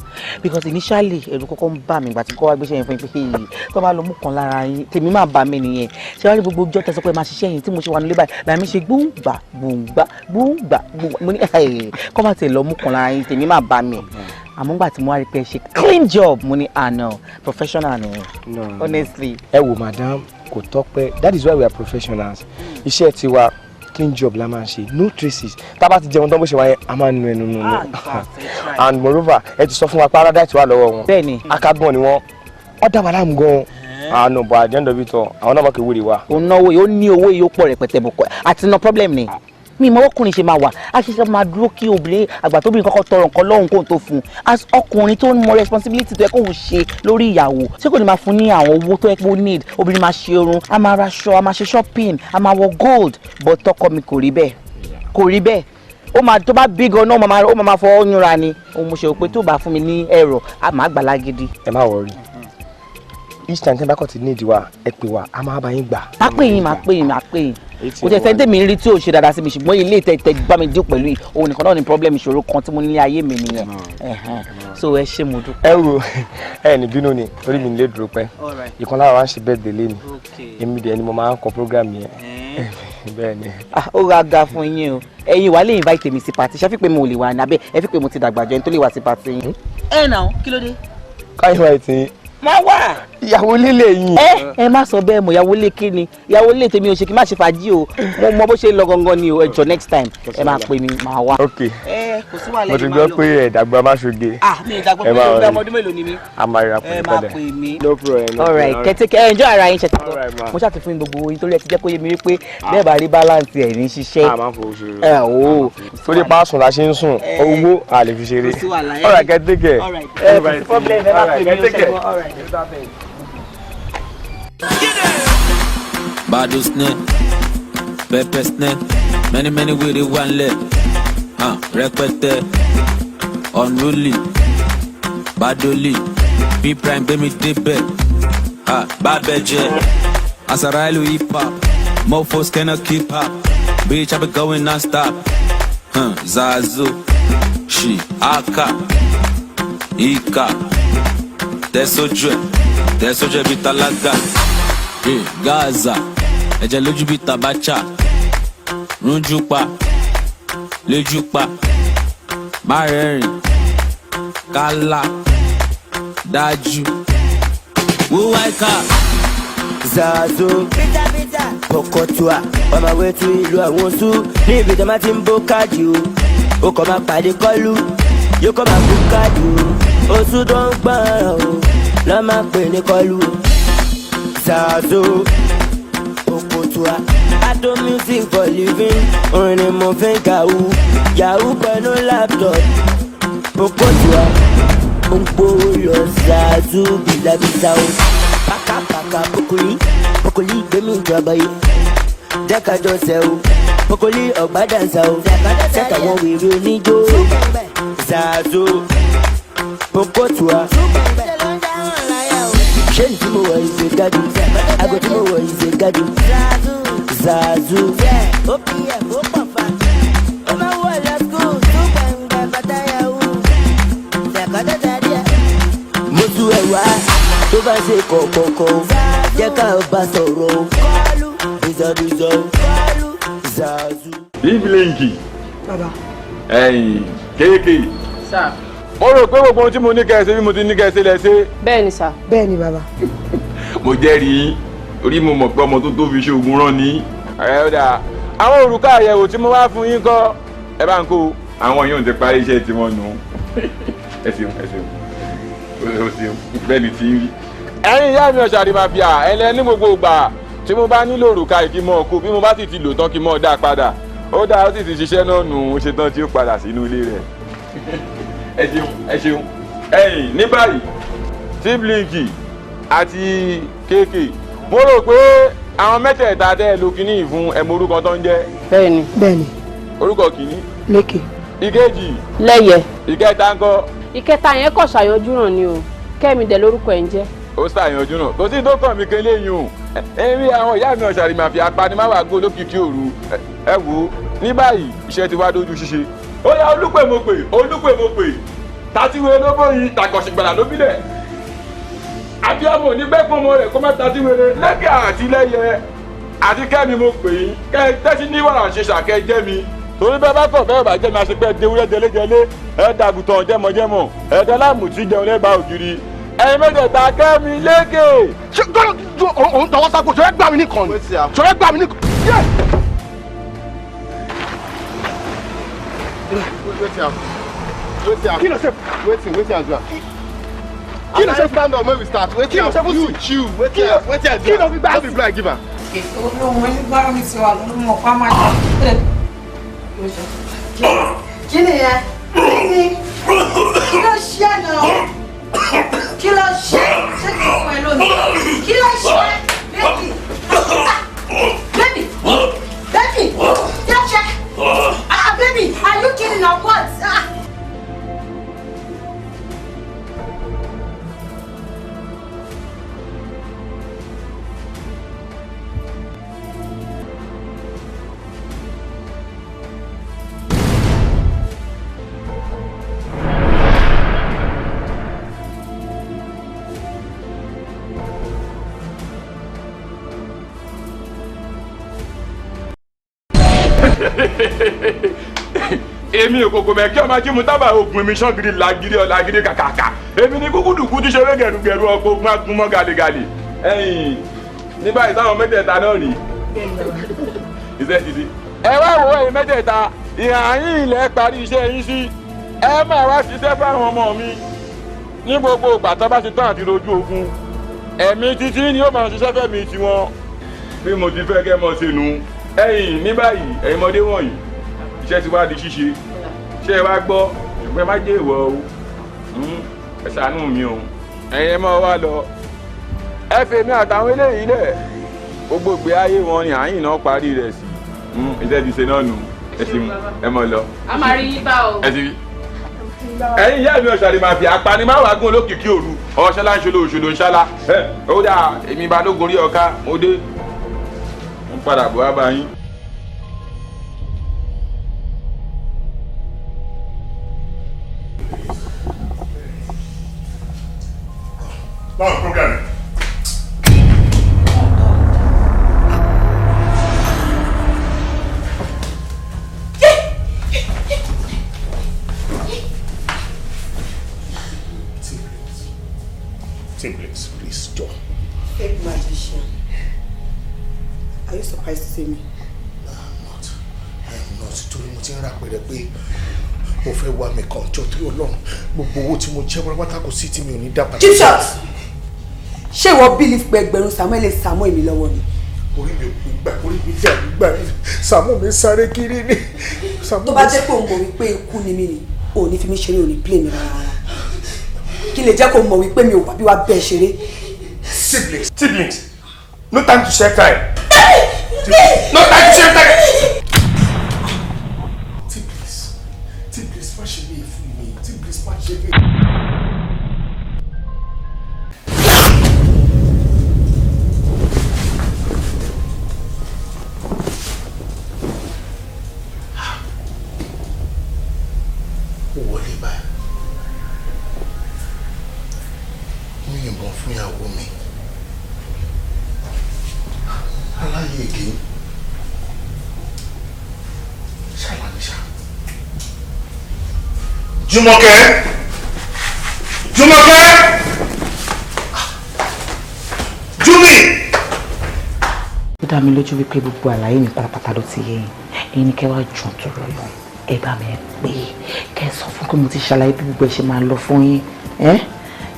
because initially ẹ̀rù kọ́kọ́ ń bà mí ìgbà tí kò wá gbéṣẹ́ yẹn fún yín pé tó bá lọ mú kan lára yín tèmi máa bà mí nìyẹn ṣé wàá rí gbogbo ọjọ́ tẹ̀sán pé máa ṣiṣẹ́ yẹn tí mo ṣe wà nílé báyìí làmí ṣe gbóngbà mo ní kọ́ máa tẹ̀ lọ mú kan lára yín tèmi máa bà mí àmọ́ gbà tí mo wá rí pé ẹ ṣe clean job mo ní no professional ni honestly. ẹ wo madam kò tọ́pẹ́ that is why we are professionals iṣẹ́ tiwa clean job la máa ń ṣe no traces tá bá ti jẹun tán bó ṣe wáyé a máa ń nu ẹnu nù and moreover ẹ ti sọ fún wa paradise wà lọ́wọ́ wọn bẹ́ẹ̀ni akágbọ́n ni wọ́n dá wa láàmú gan àánú bọ̀ at the end of it all àwọn náà bá kéwòrè wa. ó náwó yìí ó ní owó yìí ó pọ̀ rẹpẹtẹ bọ̀ àti no problem ni mi ìmọ̀ ọkùnrin ṣe máa wà á ṣe ṣe máa dúró kí obìnrin àgbà tóbìnrin kọ́kọ́ tọrọ nǹkan lọ́hùn kóhun tó fún un as ọkùnrin tó ń mọ responsibility tó yẹ kóhun ṣe lórí ìyàwó ṣé kò ní máa fún ní àwọn owó tó yẹ kó need obìnrin máa ṣe irun a máa raṣọ a máa ṣe shopping a máa wọ gold but tọkọ mi kò rí bẹ́ẹ̀ ó máa tó bá bí gan náà ó máa fọwọ́ yúnra ni òun mo ṣe rò pé tó bá fún mi ní ẹ̀rọ a máa gbà lágídí. ẹ má wọrí each time tí bá kọ́ ti ní ìdíwà ẹ pè wá a máa bá yín gbà. máa pè yín kò tẹ̀ sẹ́ńtẹ̀ mi rí tí ò ṣe dáadáa sí mi ṣùgbọ́n ilé ìtẹ̀ bá mi dín pẹ̀lú yìí òun nìkan náà ni problem ìṣòro kan tí mo ní ayé mi nìyẹn so ẹ ṣé mo dúpẹ́. ẹ wo ẹ ní bínú ni torí mi nílé dúró pẹ́ ìkan lára wa ń ṣe birthday lẹ́nu èmi dẹ̀ ni mo máa ń kọ program yẹn bẹ́ẹ̀ ni. ó ra ga fún yín o ẹ̀yin wà lè invite mi sí party ṣé fi pé mo lè wà ní abẹ́ ẹ fi pé mo ti dàgbà jọ ẹni tó lè wá sí party yín. ẹ nà kí ló dé. káyọ̀ wáyé tí. máa wà. ìyàwó líle yìí. ẹ má sọ bẹ́ẹ̀ mọ̀ ìyàwó lé kí ni ìyàwó lé tèmi ò ṣe kí n má ṣe fàájì o mo mọ bó ṣe lọ gangan ni o ẹ jọ next time ẹ máa pè mí máa wá. ok kò sí wàhálà mo ti gbọ́ pé ẹ̀dàgbà má ṣoge. mi ìdàgbọ́ pé ìgbà ọmọdún mélòó ni mí. a máa ríra pẹ̀lú pẹ̀lẹ́. ẹ máa pè mí. no problem. all right kẹ́tẹ́kẹ́ enjoy ara yín ṣètò lọ mo ṣàtì fún gbogbo yín torí ẹ ti jẹ́ kó yé mi rí pé bẹ́ẹ̀ bá rí balance ẹ̀ ní ṣiṣẹ́. a máa fowó ṣe rẹ. torí pàṣùn la ṣe ń sùn owó a lè fi ṣeré. all right kẹ́tẹ́kẹ́. all right Bado snake, pepper snake, many with it one leg. Repete, unruly, badoli, B prime baby debate. Bad budget, Asarailu hip hop, mofos cannot keep up. Bitch, I be going non-stop. Zazu, she, Aka, Ika, Desoje bitalaga. Gaza, ẹ̀jẹ̀ lójú bíi tabacha, rúnjú pa, lójú pa, má rẹ́rìn, kálá, dájú, wúwáìkà. Zazo, Pokotua, on my way to ìlú àwọn oṣù, ní ibi tó máa ti ń bó káàdì o, ó kọ́ máa pàdé kọ́lù, yóò kọ́ máa bó káàdì o, oṣù tó ń gbọ́ràn o, lọ́ máa pè ní kọ́lù o. Zazo, Pokotua, I do music for living. Orin mo fi ń kàwú, yahoo pẹ̀lú laptop. Pokotua, ó ń gbówó lọ Zazo bìlàbìlà o. Pàkàpàkà Pokoli gbẹ̀mí ìjọba yìí. Jẹ́ ká jọ sẹ́ o, Pokoli ọ̀gbádànsá o. Sẹ́ka wọn wèrè oníjó. Zazo, Pokotua. Ṣé ní tí mo wọ̀ ìṣe gádù? Àgọ́ tí mo wọ̀ ìṣe gádù. Zazu. Ó fi ẹ̀fọ́ pọ̀ fà. Ó máa wọ̀ lọ skul tó gbẹ̀ngbẹ̀ bàtà yahoo. Ṣẹ̀kọ́tẹ̀ tẹ̀lé ẹ̀. Mo tu ẹ̀wá tó bá ṣe kọ̀ọ̀kọ̀ọ̀kọ̀. Jẹ́ ká o bá sọ̀rọ̀ o. Dùzọ̀dùzọ̀ o. Zazu. Iblinki. Baba. Ẹ̀yin kéèké. Sir. Mo rò pé gbogbo ohun tí mo ní kẹ́ ẹ ṣe bí mo ti ní kẹ́ ẹ ṣe lẹ ṣe. Bẹ́ẹ̀ni sir. Bẹ́ẹ̀ni baba. Mo jẹ́rìí orí mo mọ̀ pé ọmọ tó fi ṣoògùn rán ni. Ẹ dà àwọn òrùka àyẹ̀wò tí mo wá fún yín kọ́ ẹ bá ń kó àwọn yóò ti parí iṣẹ́ tí wọ́n nù. Ẹ ṣeun bẹ́ẹ̀ ni ti ń rí. Ẹ̀yin ìyá mi ọ̀ṣàdì máa fi ẹlẹ́ ní gbogbo ìgbà tí mo bá nílò òrùka yìí kí n mọ̀ kó bí mo bá sì ti lò tán kí n mọ̀ dá padà ó dá ó sì ti ṣiṣẹ́ náà nù ó ṣe tán tí ó padà sínú ilé rẹ̀. Ẹ ṣeun ẹ̀yin ní báyìí Iblinki àti kéèké mo rò pé àwọn mẹ́tẹ̀ẹ̀ta tẹ́ ẹ lo kínní yìí fún ẹmọ orúkọ tó ń jẹ́. Bẹ́ẹ̀ni. Orúkọ kìíní. Lékè. Ìkejì. Lẹ́yẹ. Ìkẹta ńkọ́. Ìkẹta yẹn kọ̀ ṣàyànjú ràn ni o Kẹ́mi dẹ̀ lórúkọ ẹ̀ ń jẹ́. Ó ṣàyànjú náà kò sí tó kàn mí kélé yìí o èmi àwọn ìyá mi ọ̀ṣàrì màfi apanimáwá gbó lókìkí òru ẹ wò ó ní báyìí iṣẹ́ ti wá dójú ṣíṣe. Ó yá olúpè mo pè tàtíwé ló bóyin tàkọ̀ṣìgbàlà ló bílẹ̀ abiyamọ onígbẹ́kùn ọmọ rẹ̀ kó má tàtíwé Lẹ́kẹ̀ àti Lẹ́yẹ àti Kẹ́mi mo pè yín kẹ́ ẹ tẹ́sí ní wàrà ṣe ṣàkẹ́ jẹ́ mi torí bẹ́ẹ̀ bá kọ̀ bẹ́ẹ̀ bá jẹ́ mi àṣepẹ́ dewúrẹ́ jẹlẹ́jẹlé ẹ dàgùtàn jẹmọjẹmọ ẹ dẹ́lámù tí jẹun lẹ́bàá ògiri ẹ̀yin mẹ́tẹ̀ẹ̀ta Kẹ́mi Lékè. ṣé òun tọwọ́ sáko ṣọlẹ́ gbà mí nìkan ni ṣọlẹ́ gbà mí nìkan. Kí ló ṣe? Wetin as well. Kí ló ṣe? Stand up when we start. Wetin as you chew. Wetin as well. Kí ló fi gbà sí? No be blind give am. Olóhùn ẹni gbára mi ti wà lórí mọ̀ pa máa jẹ́. Kí ni yẹn? Kí ló ṣe náà? Kí ló ṣe? Ṣé kí n fún ẹ lónìí? Kí ló ṣe? Baby! Baby! Don't check! Baby! Are you kidding or what? Èmi òkòkò mẹ́kí ọmọ ajímú tábà ogun mi ṣọ́gìrì làgìrì ọ̀làgìrì kàkàkà èmi ní kúkúdùkú tí ṣeré gẹ̀rùgẹ̀rù ọkọ̀ ogun agunmọ́ gàlégàlé ẹ̀yìn ní báyìí táwọn mẹ́tẹ̀ẹ̀ta náà rí iṣẹ́ ti di. Ẹ wá wo ẹ̀yin mẹ́tẹ̀ẹ̀ta ìhà yín ilẹ̀ parí iṣẹ́ yín sí ẹ máa wá ṣiṣẹ́ fáwọn ọmọ mi ní gbogbo ìgbà tó bá ti tán àti rojú ogun ẹ̀mí títí ni ó máa ṣiṣẹ́ fẹ́mi tiwọn bí mo ti fẹ́ kẹ́ mọ́ sínú ẹ̀yin ní báyìí ẹ̀yin ọmọdé wọ̀nyí iṣẹ́ ti wá di ṣíṣe ṣé ẹ wá gbọ́ ṣùgbọ́n ẹ má jẹ́ ìwọ o ẹ ṣàánú mi o ẹ̀yin mọ́ wá lọ ẹ fèmí àtàwọn eléyìí lẹ̀ gbogbo ìgbé ayé wọn ni àyìn náà parí rẹ̀ sí iṣẹ́ ti ṣe náà nù ẹ ṣeun ẹ mọ̀ lọ. A máa rí yín bá o. ẹ ti rí ẹ̀yin ìyá mi ọ̀ṣàlẹ̀ máa fi apanimáwá gún olókìkí òru ọ̀ṣálá ń ṣolo òṣòlò ńṣálá ó dà èmi balógun rí ọ̀ká mo dé ń padà bọ̀ wá bá yín. Báwo program yìí? Please, Joe. Fake magician. Are you surprised to see me? No, I'm not. I am not. Torí mo ti ń rà pẹ̀rẹ̀ pé mo fẹ́ wá mi kàn jọ torí Ọlọ́run gbogbo owó tí mo jẹ́ pátápátá kò sí tí mi ò ní dá padà. Keep short! Ṣé ìwọ believe pé ẹgbẹ̀rún Samuel Samuel mi lọ́wọ́ ni? Orí mi ò gbà, orí mi jà gbà. Samuel mi sáré kiri ni. Tó bá jẹ́ pé òun mọ̀ wípé ikú ni mí ni, ò ní fi mí ṣeré, ò ní play mi rárá. Kí lè jẹ́ kó mọ̀ wípé mi ò wá bí wá bẹ́ẹ̀ ṣeré. Siblings, no time to share time. No time to share time. Siblings, má ṣe lè fún mi. Siblings, má ṣe lè. Wọlé báyìí. Mo yìnbọn fún ìyàwó mi. Aláyé èké Jùmọ̀kẹ́! Jùmọ̀kẹ́! Júmi! Ó dá mi lójú wípé gbogbo àlàyé mi pátápátá ló ti yé yín. Ẹ̀yin ni kẹ́ wá jù tó lọ yọ. Ẹ bá mi pé kẹ́ sọ fún pé mo ti ṣàlàyé bí gbogbo ẹ ṣe máa lọ fún yín.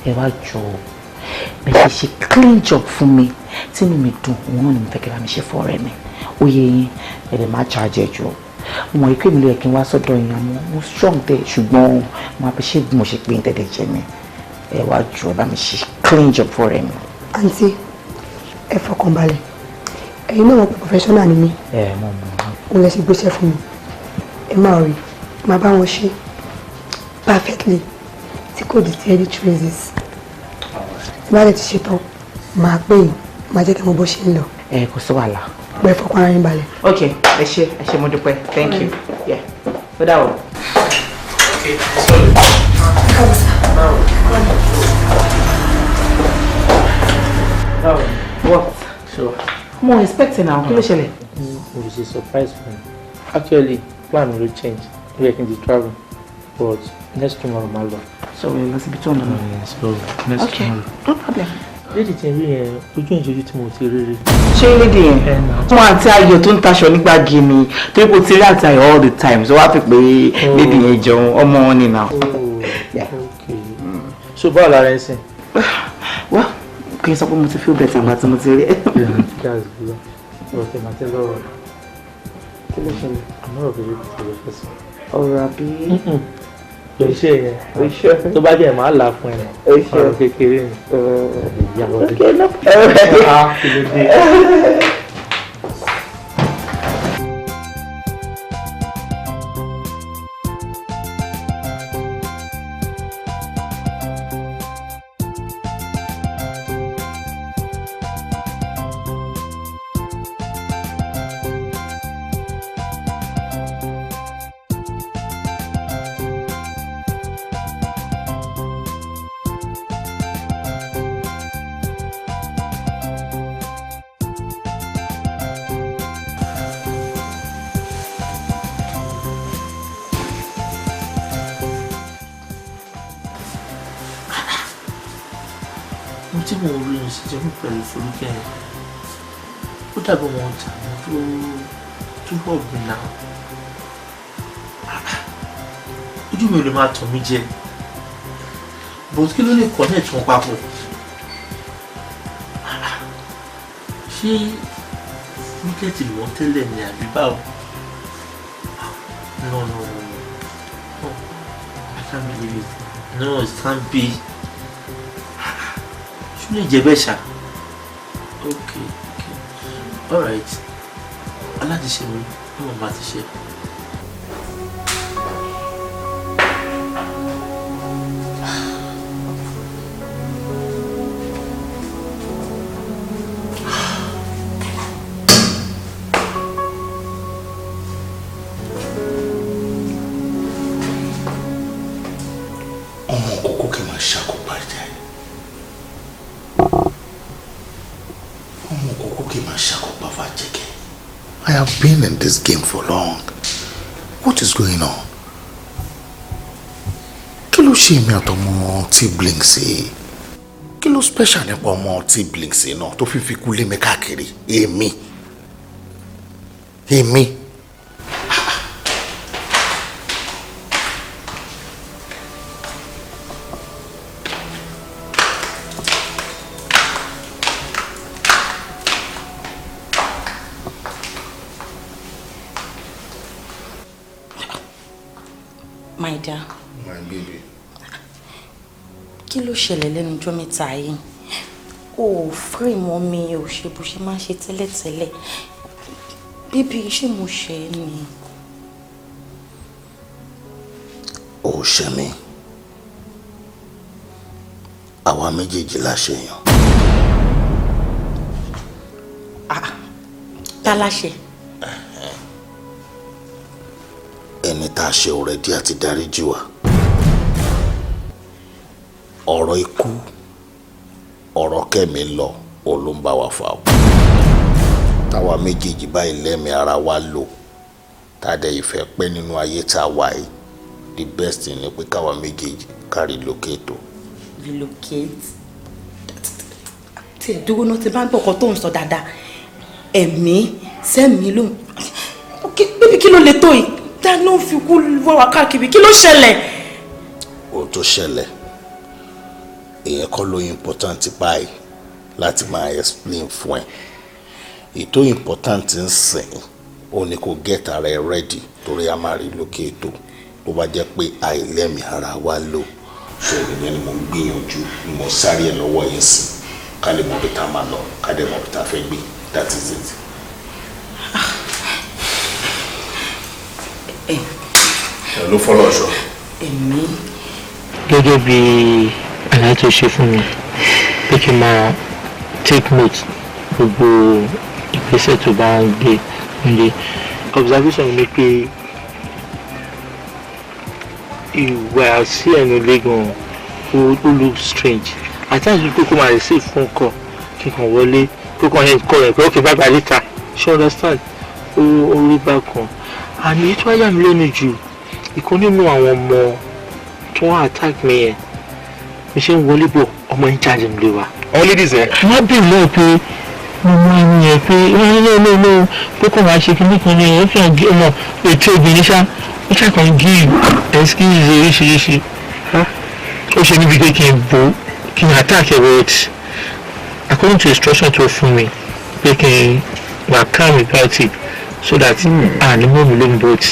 Ẹ wá jọ bẹ́ẹ̀ ṣe clean job fún mi tí inú mi dùn òun náà ni mo fẹ́ kẹ́ bá mi ṣe fún ọ̀rẹ́ mi. Ó yé yín ẹ lè má charge ẹ jù. Mo mọ̀ pé mi ló yẹ kí n wá sọ́dọ̀ yín àmọ́ mo strong dẹ̀ ṣùgbọ́n mo appreciate bí mo ṣe pé ń tẹ̀lé jẹ mi. Ẹ wá jọ bá mi ṣe clean job fún ọ̀rẹ́ mi. Àǹtí ẹ fọkàn balẹ̀ ẹ̀yin náà wọ́n pé professional ni mí. Mo mọ̀. Mo lè ṣe gbéṣẹ́ fún mi ẹ máa rí máa bá wọn ṣe perfectly tí kò di ti any traces tí bá lè ti ṣe tán máa pè yín máa jẹ́ kí mo bó ṣe ń lọ. Kò sí wàhálà. pẹ́ fọkàn ara yín balẹ̀. Ok ẹ ṣé mo dúpẹ́ thank you. Ó dà o. What? Sure. Mo expecting now. Kí ló ṣẹlẹ̀? It was a surprise for me. Actually, plan will change. We can travel, but next tomorrow, Malva. So we'll go to the tunnel. Yes, so next tomorrow. No problem. Lady Tẹ̀rí yẹn, ojú ìṣojú tí mo ti rí rí. Ṣé lédè yẹn? Wọ́n àti Ayọ̀ tó ń taṣọ nígbà gini torí kò ti rí àti Ayọ̀ all the time. So wá fi pé lédè yẹn jẹun ọmọ wọn ni now. Okay. So báwo la rẹ̀ ń sìn? Wá kì í sọ pé mo ti feel better àgbà tí mo ti rí. That's good. Okay, màá tẹ́ lọ́rọ̀. Kí ló ṣẹlẹ̀? Àmọ́ ọ̀rọ̀ kìí ti rẹ̀ fẹ́ sọ. Ọ̀rọ̀ àbí? Iṣẹ́ yẹn. Tó bá jẹ́ màá là fún ẹ. Ọ̀rọ̀ kékeré ni. Ìyàwó rẹ̀. Kí ló dé? Tí mo rí ní ṣíṣe fún pẹ̀lú Folúkẹ́ yẹn ó dàbí wọn tàbí tó bọ̀ gbìn náà ojú mi ò lè máa tàn mí jẹ but kí ló lè connect wọn papọ̀ ṣé wíkẹ́ẹ̀tì ló ń tẹ́lẹ̀ ní àbí báwo no I can't believe it no it can't be. Lè jẹ bẹ́ẹ̀ ṣá. Okay. Alright. Aláàtìṣe mi ní wọ́n bá ti ṣe. Ọmọ kókó kí n máa ṣàkóbá jẹ. I have been in this game for long. What is going on? Kí ló ṣe èmi àtọmọ tí blink sí? Kí ló special nípa ọmọ tí blink sí náà tó fi kú lé mi káàkiri? Èmi. My dear. My baby. Kí ló ṣẹlẹ̀ lẹ́nu ọjọ́ mẹ́ta yìí? O free mọ́ mi ò ṣe bó ṣe máa ṣe tẹ́lẹ̀tẹ́lẹ̀. Baby, ṣé mo ṣe é ni? Ó ṣe mí. Àwa méjèèjì la ṣe yàn. Ta la ṣe? Ẹni tá a ṣe already àti dáríjì wá. Ọ̀rọ̀ ikú, ọ̀rọ̀ kẹ́mi lọ, òun ló ń bá wa fà ó. Táwa méjèèjì báyìí lẹ́mìí ara wa lò, tádẹ ìfẹ́ pẹ́ nínú ayé tá a wà yìí. the best thing ni pé káwa méjèèjì ká relocate. Relocate? Tí ẹ dúró náà ti bá ń gbọ́kàn tó ń sọ dáadáa ẹ̀mí sẹ́mi ló bíbí kí ló lè tó yìí tá ló ń fi kú wá wá káàkiri kí ló ṣẹlẹ̀. Ohun tó ṣẹlẹ̀ èèyàn kọ́ ló important báyìí láti máa explain fún ẹ. Ètò important ń sìn ó ní kó get ara ẹ ready torí a máa relocate tó bá jẹ́ pé àìlẹ́mìí ara wa lò ṣe ìyẹn ni mo ń gbìyànjú ni mo sáré ẹ lọ́wọ́ yẹn sí ká lè mọ bí tá a máa lọ ká lè mọ bí tá a fẹ́ gbé that is it. ẹ ló fọlọ́ ọ̀ṣọ́. Èmi. Gẹ́gẹ́ bí àlàyé tó ṣe fún mi pé kí n máa take note gbogbo ìgbésẹ̀ tó bá ń gbé nílé observation mi pé ìwà sí ẹnu lẹ́gàn ó look strange at times we kókó máa receive phone call kí n kàn wọlé kókó yẹn kọ́ ẹ̀ pé okay bye bye later ṣé understand ó rí bákan àmì tó wáyà mí lónìí jù ìkan nínú àwọn ọmọ tó wá attack mi yẹn mi ṣe ń wọlé bọ̀ ọmọ ń charge mi lé wa. àwọn ladies ẹ. wọ́n bí lọ́ọ̀ pé mo mọ ẹni yẹn pé wọ́n ní pé kò máa ṣe kíní kan ní ẹ̀ fi hàn gé ọmọ ètò obìnrin ṣá ó ṣàkàn give excuse oríṣiríṣi ó ṣe níbi pé kí n bò kí n attack ẹ̀ with according to instruction tó fún mi pé kí n wà calm about it so that ànímọ́ mi ló ń bọ̀ tí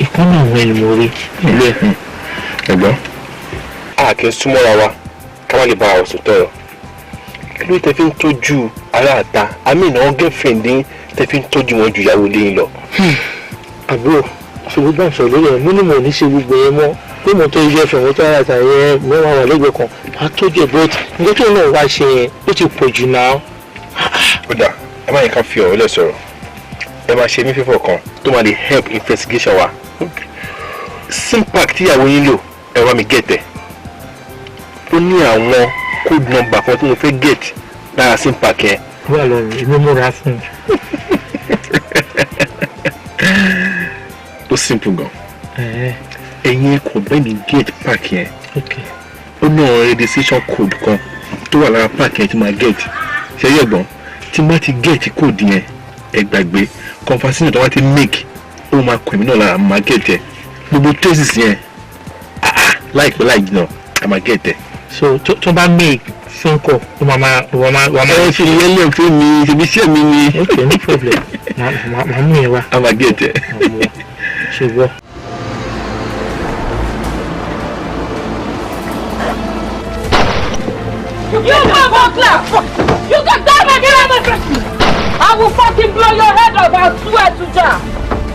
ìkànnì àwọn ẹni mo rí nílé ẹ̀. ẹ̀gbọ́n a kì í súnmọ́ra wa ká má lè bá àwọn sòtọ́ rọ kí ló tẹ fi ń tọ́jú aláàta àmì ìnáwó girlfriend ní tẹ fi ń tọ́jú wọn ju ìyàwó lẹ́yìn lọ. àbúrò ṣòwò bá ń sọ lórí ẹ̀ mo ní mo ní ṣe gbogbo yẹn mọ́ pé mo tó yẹ fẹ̀wọ́n tó aláàta yẹn mẹ́wàá wà lẹ́gbẹ̀ẹ́ kan má tọ́jú ẹ̀ bọ́t nǹkan tó náà wá ṣe yẹn ó ti pọ̀ jù náà. ó dà ẹ má yẹ ká fi ọ̀rọ̀ lẹ̀ sọ̀rọ̀ ẹ máa ṣe mí fífọ̀ kan tó máa lè help investigation wa sim pack tíyàwó yín lò ẹ wá mi gẹ̀tẹ̀ ó ní àwọn code number kan tí mo fẹ́ get lára sim pack yẹn. wà lọ́rùn èmi múra fún un. ó simple gan ẹ̀yin kò bẹ́ẹ̀ ni get pack yẹn ó ní àwọn registration code kan tó wà lára pack yẹn tí máa get ṣe yẹ gbọ́n tí má ti get code yẹn ẹ gbàgbé conversation tó wá ti make ó máa kọ èmi náà lára máa get ẹ gbogbo traces yẹn láìpẹ́ láì jìnnà a máa get ẹ. so tó bá make phone call ó máa ẹ fi yẹn lè fún mi ṣebí iṣẹ́ mi ni. okay no problem màá mú yẹn wá. a máa get ẹ. ṣe gbọ́. You motherfucker! You can die my girl! I will fucking blow your head off, I swear to God!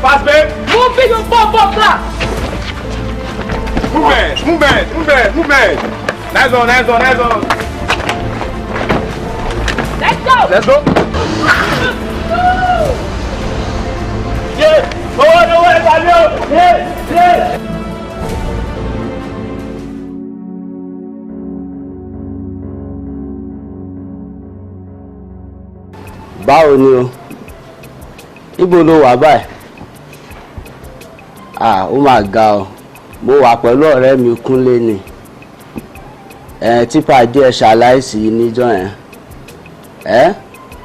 Fast, babe! Move in your motherfucker! Movement! Nice one! Let's go! Yeah! No way, yeah! báwo ni o ibo ló wà báyìí ó mà ga ọ mo wà pẹ̀lú ọ̀rẹ́ mi Kúnlé ni típa díẹ̀ ṣaláìsí níjọ́ yẹn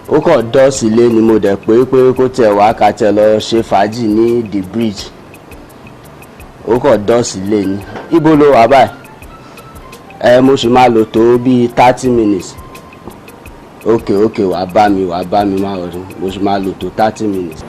ó kàn dọ́ọ̀sì lé ni mo dẹ̀ pé kó tẹ̀ wá ká tẹ̀ lọ ṣe fàájì ní the bridge ó kàn dọ́ọ̀sì lé ni ibo ló wà báyìí mo sì máa lò tó bíi 30 minutes. Okay, wàá bá mi má ọdún mo sì máa lò tó 30 minutes.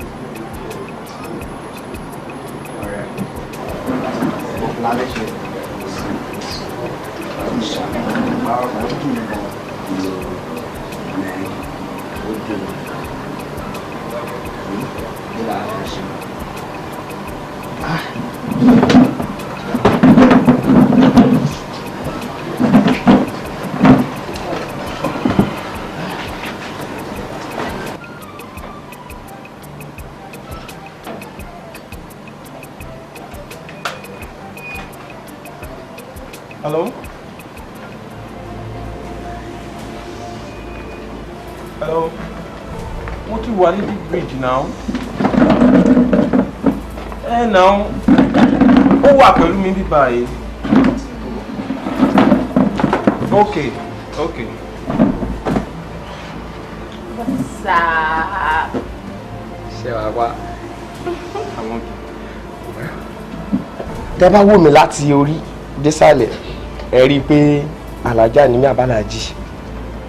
Hello? What do you want in the bridge now? Now. ó wà pẹ̀lú mi bíbá yìí. Okay. What's up? Ṣé wàá wá àwọn tẹ́ bá wò mí láti orí désàlẹ̀ ẹ rí i pé alájà ni mí àbálájì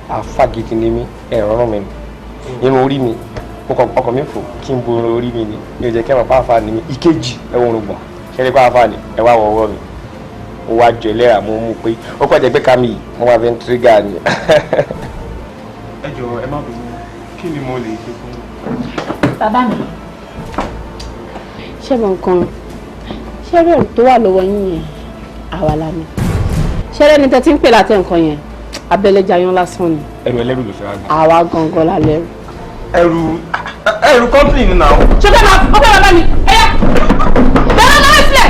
àfàgìdì ni mí ẹ̀rọ mi irun orí mi ọkọ̀ mi fò kí n bo irun orí mi ni mi ò jẹ́ kí ẹ mọ̀ pé àfà ni mí ìkejì ẹ̀wọ̀n orúgbọ̀n ṣe ní pé àfà ni ẹ wá wọ̀ọ́wọ́ mi ó wá jọ ẹlẹ́ra mo mú pé ó kọ́ jẹ́ pé ká mi yìí wọ́n máa fi ń tírígà ni. ẹ jọ̀ọ́ ẹ má bínú kí ni mo lè ṣe fún. Bàbá mi ṣé mo nǹkan ṣé rẹ̀ tó wà lọ́wọ́ yín yẹn àwa la ní ṣé rẹ̀ ni tẹ́ ti ń pè látẹ̀ nǹkan yẹn abẹ́lẹ́jà yan lásán ni. ẹrù ẹlẹ́rù ló fẹ́ wá gbà. àwa gangan la lẹ́rù. ẹrù kọ́ńtìnì ni náà. ṣé bẹ́ẹ̀ máa ó bẹ́ẹ̀ bàbá mi ẹ̀yà bẹ́ẹ̀ lọ́wọ́ sílẹ̀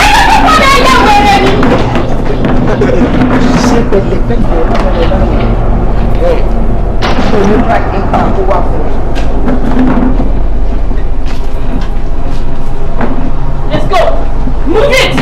ẹ̀yà tó kọ́ ní ẹ̀yà wẹ̀rẹ̀ ni. ṣé pẹ̀lẹ́pẹ̀lẹ́ lọ́wọ́ bẹ́ẹ̀ onígbà kíkà tó wà fún mi. Let's go. Move it.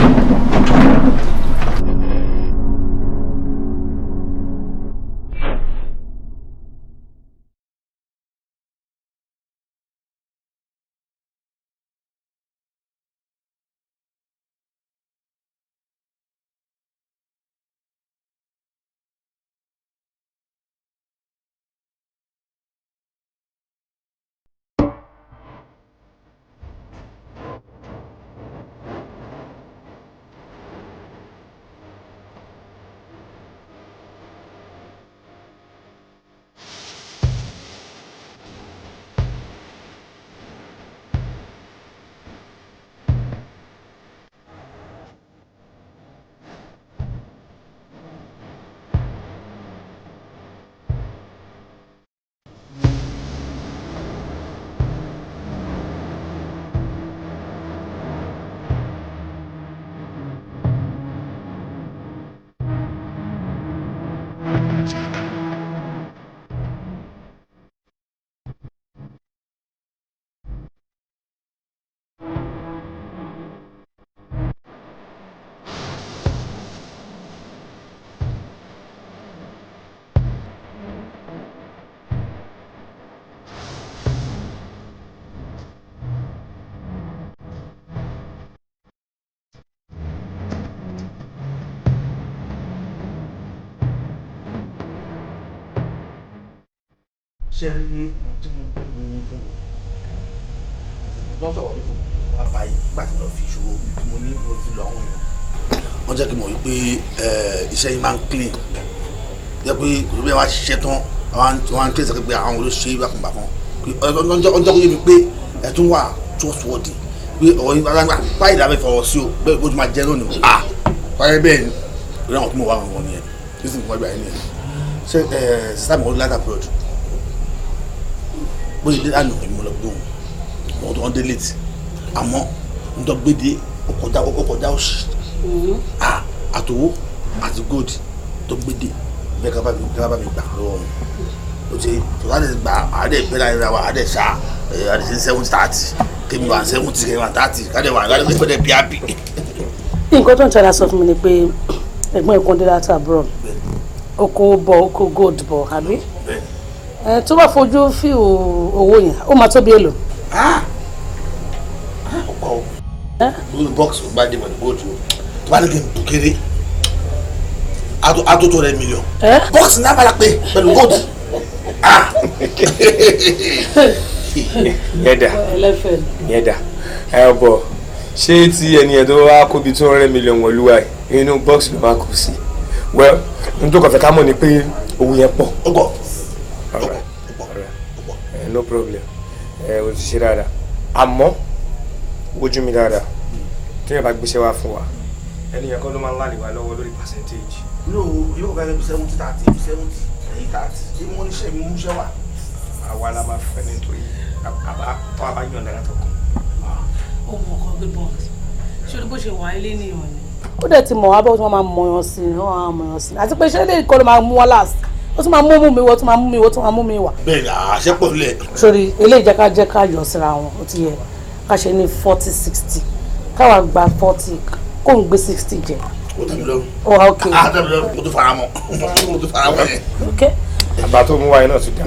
ṣe rí tí mo fún lọ́sọ̀ wọlé fún bàbá yìí nígbà tí mo fi ìṣòro tí mo ní mo fi lọ àwọn èèyàn. wọ́n jẹ́ kí n mọ̀ wípé iṣẹ́ yìí máa ń clean jẹ́ pé òṣèlú yẹn wá ṣiṣẹ́ tán àwọn kéèsì pé àwọn olóṣèlú bákanbákan ọjọ́ kó yé mi pé ẹ̀ tún wà trustworthy pé ọ̀rọ̀ yìí báyìí lábẹ́ fọwọ́ sí o bẹ́ẹ̀ bó ti máa jẹ́ lónìí báyìí bẹ́ẹ̀ ni orí àwọn tó mọ̀ wá wọn nìyẹn kí sì ń kọ́ ibà yẹn nìyẹn ṣé sísá mi wọ́n láti abroad bóyá dé àná ìmọ̀ lọ gbóhùn wọn tó wọn dé létí àmọ́ nítorí gbédè ọkọjá òsì àtòwó àti gold tó gbédè bẹ́ẹ̀ ká bá mi gbà lọ́wọ́ wọn o ti tó láti gbà àádẹ́ ìpẹ́lá ìrora wa àádẹ́ sá àdé sí 7:30 kémi wà 70 kémi wà 30 káde wà káde pẹ́ẹ́dẹ́ píápì. nǹkan tó ń tẹ́lá sọ fún mi ni pé ẹ̀gbọ́n ẹ̀kọ́ dé láti abroad oko bọ̀ oko gold bọ̀ àbí tó bá fojú fi owó yẹn ó máa tó bí èlò. ọkọ o lórí bọ́ọ̀sì ó bá dé pẹ̀lú bóòtù tó bá ní kí n bù kéré á tó tó rẹ mílíọ̀n bọ́ọ̀sì náà bára pé pẹ̀lú bóòtù. yẹ́dà ẹ bọ̀ ṣé tí ẹni ẹ̀ tó wá kó bí 200 million wọ̀lúwa inú bọ́ọ̀sì ló máa kù sí well n tó kọfẹ́ ká mọ̀ ni pé owó yẹn pọ̀. No problem o ti ṣe dáadáa àmọ́ wojú mi dáadáa tí yẹn bá gbéṣẹ́ wá fún wa ẹni yẹn kọ́ ló máa ń láàlì wá lọ́wọ́ lórí percentage. no yóò bá yẹn 70-30 ẹ̀yìn 30 ṣé mo ní ṣe mi mú ṣẹ́ wà. àwa la máa fẹ́ nítorí àbá yàn dára tó kàn. ó mọ ọkọ good boss ṣé o bó ṣe wà ilé ní ìwọ̀n ni. ó dẹ̀ ti mọ̀ wá bó tí wọ́n máa mọ̀yàn sí i wọ́n máa mọ̀yàn sí i àti pé ṣé lè kọ́ ló máa mú wá last ó tún máa mú mi wọ́ tún máa mú mi wọ́ tún máa mú mi wà. bẹ́ẹ̀ni àṣẹ pọ̀ lẹ̀. sórí eléyìí jẹ́ ká yọ síra wọn ó ti yẹ ká ṣe ní 40-60 káwa gba 40 kó ń gbé 60 jẹ. ó tẹ̀lé lọ́rùn. ó ok. tẹ̀lé lọ́rùn mo tún fara mọ́ yẹn. ok. àbá tó mú wáyé náà ti dá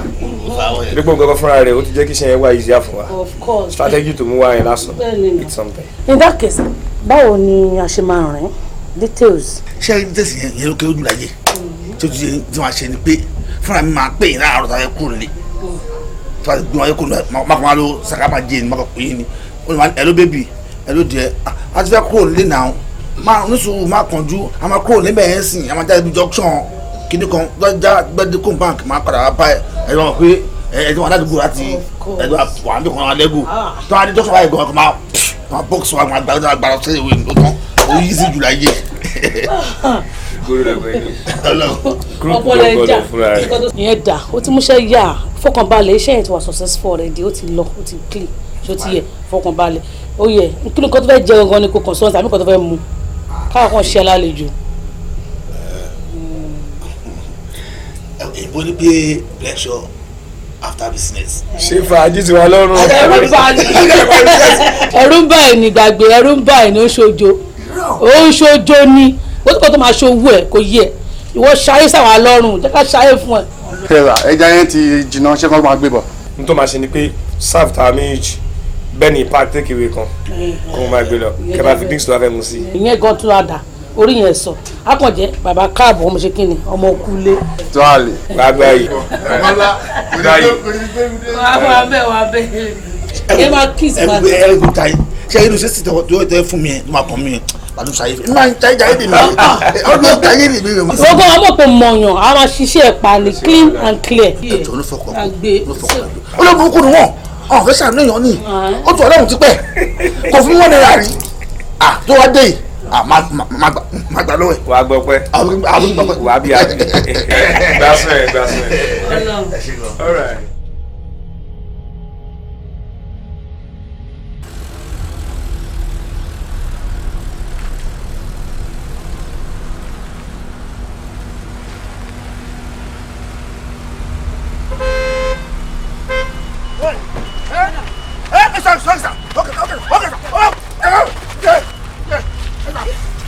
dípò nǹkan fúnra rẹ̀ ó ti jẹ́ kí iṣẹ́ yẹn wá easier fún wa. of course. strategy tó mú wáyé lásán it's something. in that case báwo ni a ṣe máa rìn details. ṣé details yẹn ló kéré jù láyé tí ó ti ṣe tí wọ́n á ṣe ni pé fúnra mi máa pè yín láàárọ̀ tàbí kúrò nílé tí wọ́n á gbé wọn kúrò nílé máa kàn máa lo sàkápà jẹ́ ni máa kàn pè yín ni ó ní hello baby hello dear a ti fẹ́ kúrò nílé náà máa oníṣòwò máa kànjú a máa kúrò níbẹ̀ yẹn sìn a máa jáde bí junction kíní kan lọ́jà gbẹ́dẹ́kùn bank máa padà wá bá ẹ̀rọ wọn pé ẹ̀jẹ̀ wọn aládùúgbò láti ẹ̀dọ́ wà níbi kan alẹ́gùn tó wà ní junction báyìí gan-an máa box wa máa gbàgbà sẹ́yìn ìwé ló tán ó yí sí jù láyé. ọpọlọ ẹja ìyẹn dà ó ti múṣẹ́ yá fọkànbalẹ̀ iṣẹ́ yẹn ti wà successful already ó ti lọ ó ti clean ṣó ti yẹ fọkànbalẹ̀ ó yẹ kí ni nǹkan tó fẹ́ jẹ gangan ni kò kàn sọ́ọ̀tì àbí nǹkan tó fẹ́ mu káwọn kan ṣe alálejò. ìbò ní pé lecture after business. ṣé fàájì ti wà lọ́rùn. ẹ̀rù ń bá ẹ̀ ní gbàgbé ẹ̀rù ń bá ẹ̀ ní oṣoojo ni ó ti kọ́ tó máa ṣòwò ẹ̀ kò yẹ ìwọ ṣayé sáwà lọ́rùn jẹ́ ká ṣayé fún ẹ. ẹja yẹn ti jìnnà ṣé kọ́ máa gbé bọ̀. n tó máa ṣe ni pé serve ta méjì bẹ́ẹ̀ ni park take away kan kó máa gbé lọ kẹ́ máa fi drinks tó wá fẹ́ mu sí. ìyẹn gan tún àdá orí yẹn sọ akànjẹ bàbá káàbọ̀ ọmọ ṣe kíni ọmọ òkúlé. tó a lè. gbàgbà yìí. wà bẹ́ẹ̀ ẹ máa kiss máa. ẹ kò ta yìí ṣe inú ṣe sì tẹ fún mi yẹn tó máa kàn mí yẹn pàdé ṣayé fún mi. máa ń ṣayé jáde mi ọdún ṣayé mi mi. gbogbo ọmọ kò mọ̀yàn a máa ṣiṣẹ́ ẹ̀ pa ni clean and clear. ètò onífọkàn olóògùn ni wọn ọ̀n fẹ́ ṣàníyàn ni ó tún ọlọ́run ti pẹ́ kò fún wọn náírà rí tó wá dé yìí má gbà lọ́wọ́ ẹ̀. wàá gbọ́ pẹ́ wàá bí àbí gbàsán ẹ̀. All right.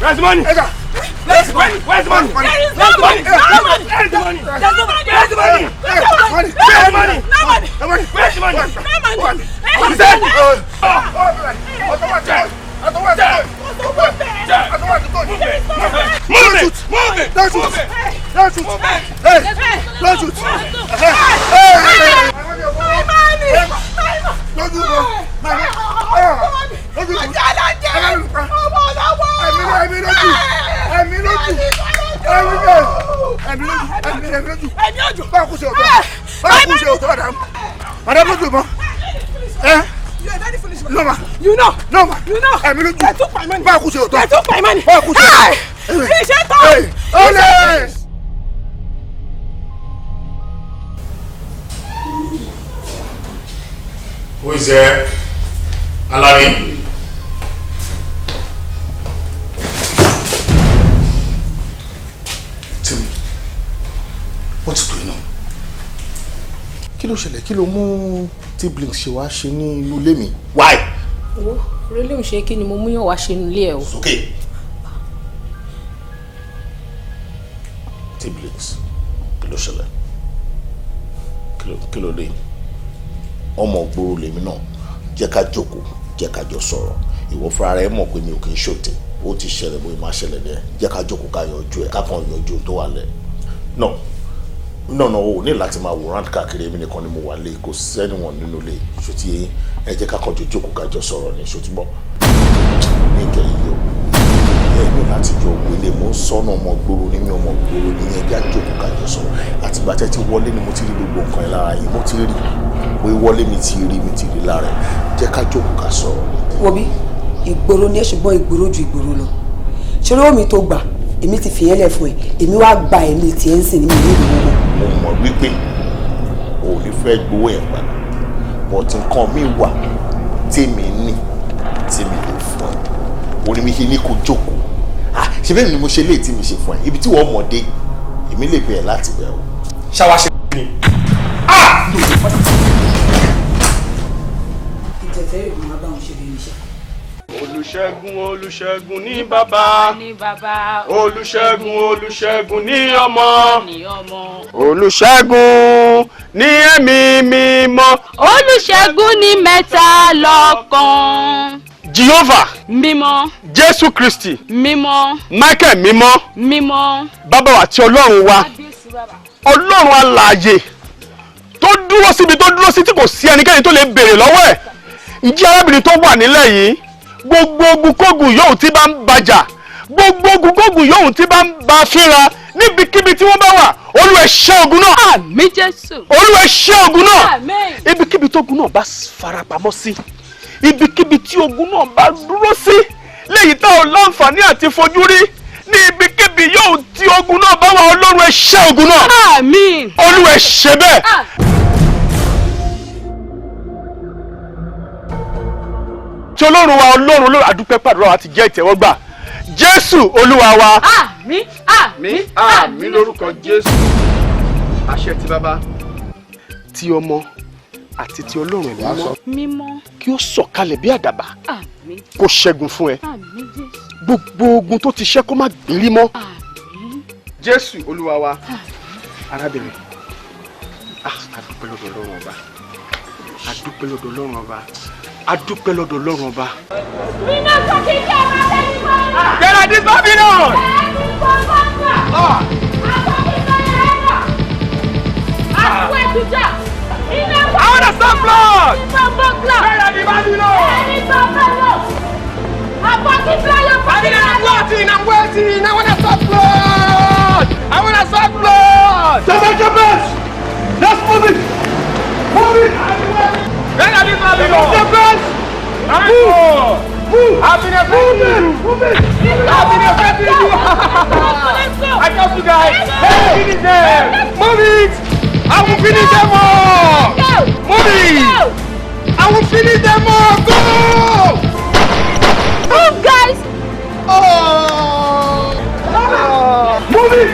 Where's the money? Where's the money? Where's the money? There is no money. No money. Where's the money? There's no money. Where's the money? Where's the money? Where's the money? No money. No money. Where's the money? No money. What is that? Move it! Move it! Don't shoot! Don't shoot! Hey! Don't shoot! Hey! My money! Don't do it! My money! Don't do it! No ma. You know. No ma. You know. They took my money. They took my money. Hey! Finish it up. Hey! Ole! Who is there? Alabi. Tell me, what's going on? Kí ló ṣẹlẹ̀? Kí ló mú tí Blink ṣe wá ṣe ní inú ilé mi? Why? Wo, really ń ṣe kí ni mo mú yàn wá ṣe inú ilé ẹ o. Okay. Tí Blink, kí ló ṣẹlẹ̀? Kí ló dé? Ọmọ gbòòrò lèmi náà. Jẹ́ ká jókòó, jẹ́ ká jọ sọ̀rọ̀. Ìwọ fúnra rẹ mọ̀ pé mi ò kì í ṣòtẹ̀. Ó ti ṣẹlẹ̀ bóyá máa ṣẹlẹ̀ dẹ̀. Jẹ́ ká jókòó ká yanjú ẹ̀, ká kàn yanjú tó wà lẹ̀. No, o ní láti máa wòran káàkiri èmi nìkan ni mo wà lé, kò sẹ́ni wọn nínú ilé. Ṣòtí yẹn, ẹ jẹ́ ká kàn jọ jókòó ká jọ sọ̀rọ̀ ni, ṣòtí bọ́. Ní ìkẹyìn yìí o, ẹ ní láti jọ wọlé, mo ń sọ́nà ọmọ gbòòrò ní mi ọmọ gbòòrò ní yẹn, jẹ́ jókòó ká jọ sọ̀rọ̀. Àtìgbà tẹ́ ti wọlé ni mo ti rí gbogbo nǹkan ẹ̀ lára yìí, mo ti rí bóyá wọlé mi ti rí lára ẹ̀, jẹ́ ká jókòó ká sọ̀rọ̀ ni. Wọ́bí, ìgboro ni ẹ ṣùgbọ́n ìgboro ju ìgboro lọ. Ṣé lówó mi tó gbà? Èmi ti fìyẹn lẹ̀ fún ẹ, èmi wá gba ẹ̀mí tiẹ̀ ń sìn ní mi ní ìlú wọn. Mo mọ̀ wípé o ní fẹ́ gbowó ẹ̀ padà, but nǹkan mi wà tèmi ní tí mi lè fún ẹ. O ní mi ṣe ní kó jókòó. Ṣé bẹ́ẹ̀ ni mo ṣe léè tí mi ṣe fún ẹ? Ibi tí wọ́n mọ̀ dé, èmi lè bẹ̀rẹ̀ láti bẹ̀ o. Ṣáwá ṣe ní. Ìjẹ̀fẹ́ ìgbìmọ̀ bá wọn ṣe lè níṣẹ́. Olùṣègùn Olùṣègùn ní bàbá. Olùṣègùn Olùṣègùn ní ọmọ. Olùṣègùn ní ẹ̀mí mímọ́. Olùṣègùn ní mẹ́ta lọ́kan. Jehovah. Mímọ́. Jésù Kristi. Mímọ́. Michael mímọ́. Mímọ́. Bàbá wa àti Ọlọ́run wa. Ọlọ́run alààyè tó dúró síbi tó dúró sí tí kò sí ẹnikẹ́ni tó lè béèrè lọ́wọ́ ẹ̀. Ǹjẹ́ arábìnrin tó wà nílẹ̀ yìí gbogbo ogunkógun yóò tí bá ń bàjà gbogbo ogunkógun yóò tí bá ń bá fínra níbikíbi tí wọ́n bá wà Olúwa ṣẹ́ ogun náà. Àmín Jésù. Olúwa ṣẹ́ ogun náà. Àmín. Ibikíbi tó ogun náà bá farapamọ́ sí ibikíbi tí ogun náà bá dúró sí léyìí tá ò láǹfààní àti fojú rí ní ibikíbi yóò tí ogun náà bá wà Ọlọ́run ẹ ṣẹ́ ogun náà. Àmín. Olúwa ṣe bẹ́ẹ̀. tí Ọlọ́run wa Ọlọ́run àdúpẹ́ pàdúrà wa ti jẹ́ ìtẹ́wọ́gbà Jésù Olúwa wa. Àmín àmín àmín lórúkọ Jésù. Àṣẹ ti bàbá ti ọmọ àti ti Ọlọ́run ẹ̀mí mímọ́ kí ó sọ̀kalẹ̀ bí àdàbà àmín kó ṣẹ́gun fún ẹ. àmín Jésù. Gbogbo ogun tó ti ṣẹ́ kó má gbérí mọ́. Jésù Olúwa wa. Arábìnrin adúpẹ́ lọ́dọ̀ Ọlọ́run ọba adúpẹ́ lọ́dọ̀ Ọlọ́run ọba adúpẹ́ lọ́dọ̀ Ọlọ́run ọba. Iná sókè jẹ́ ọ̀rọ̀ lẹ́yìn mọ́. Get out this Babylon! I want to stop blood! Stop blood! Get out the Babylon! I'm waiting! I want to stop blood! I want to stop blood! Let's move it! Move it! Get out this Babylon! Move! I've been affecting you! Move it! I've been affecting you! I got you guys! Hey, finish them! Move it! I will finish them all! Move it! I will finish them all! Go! Move, guys! Oh! Move it!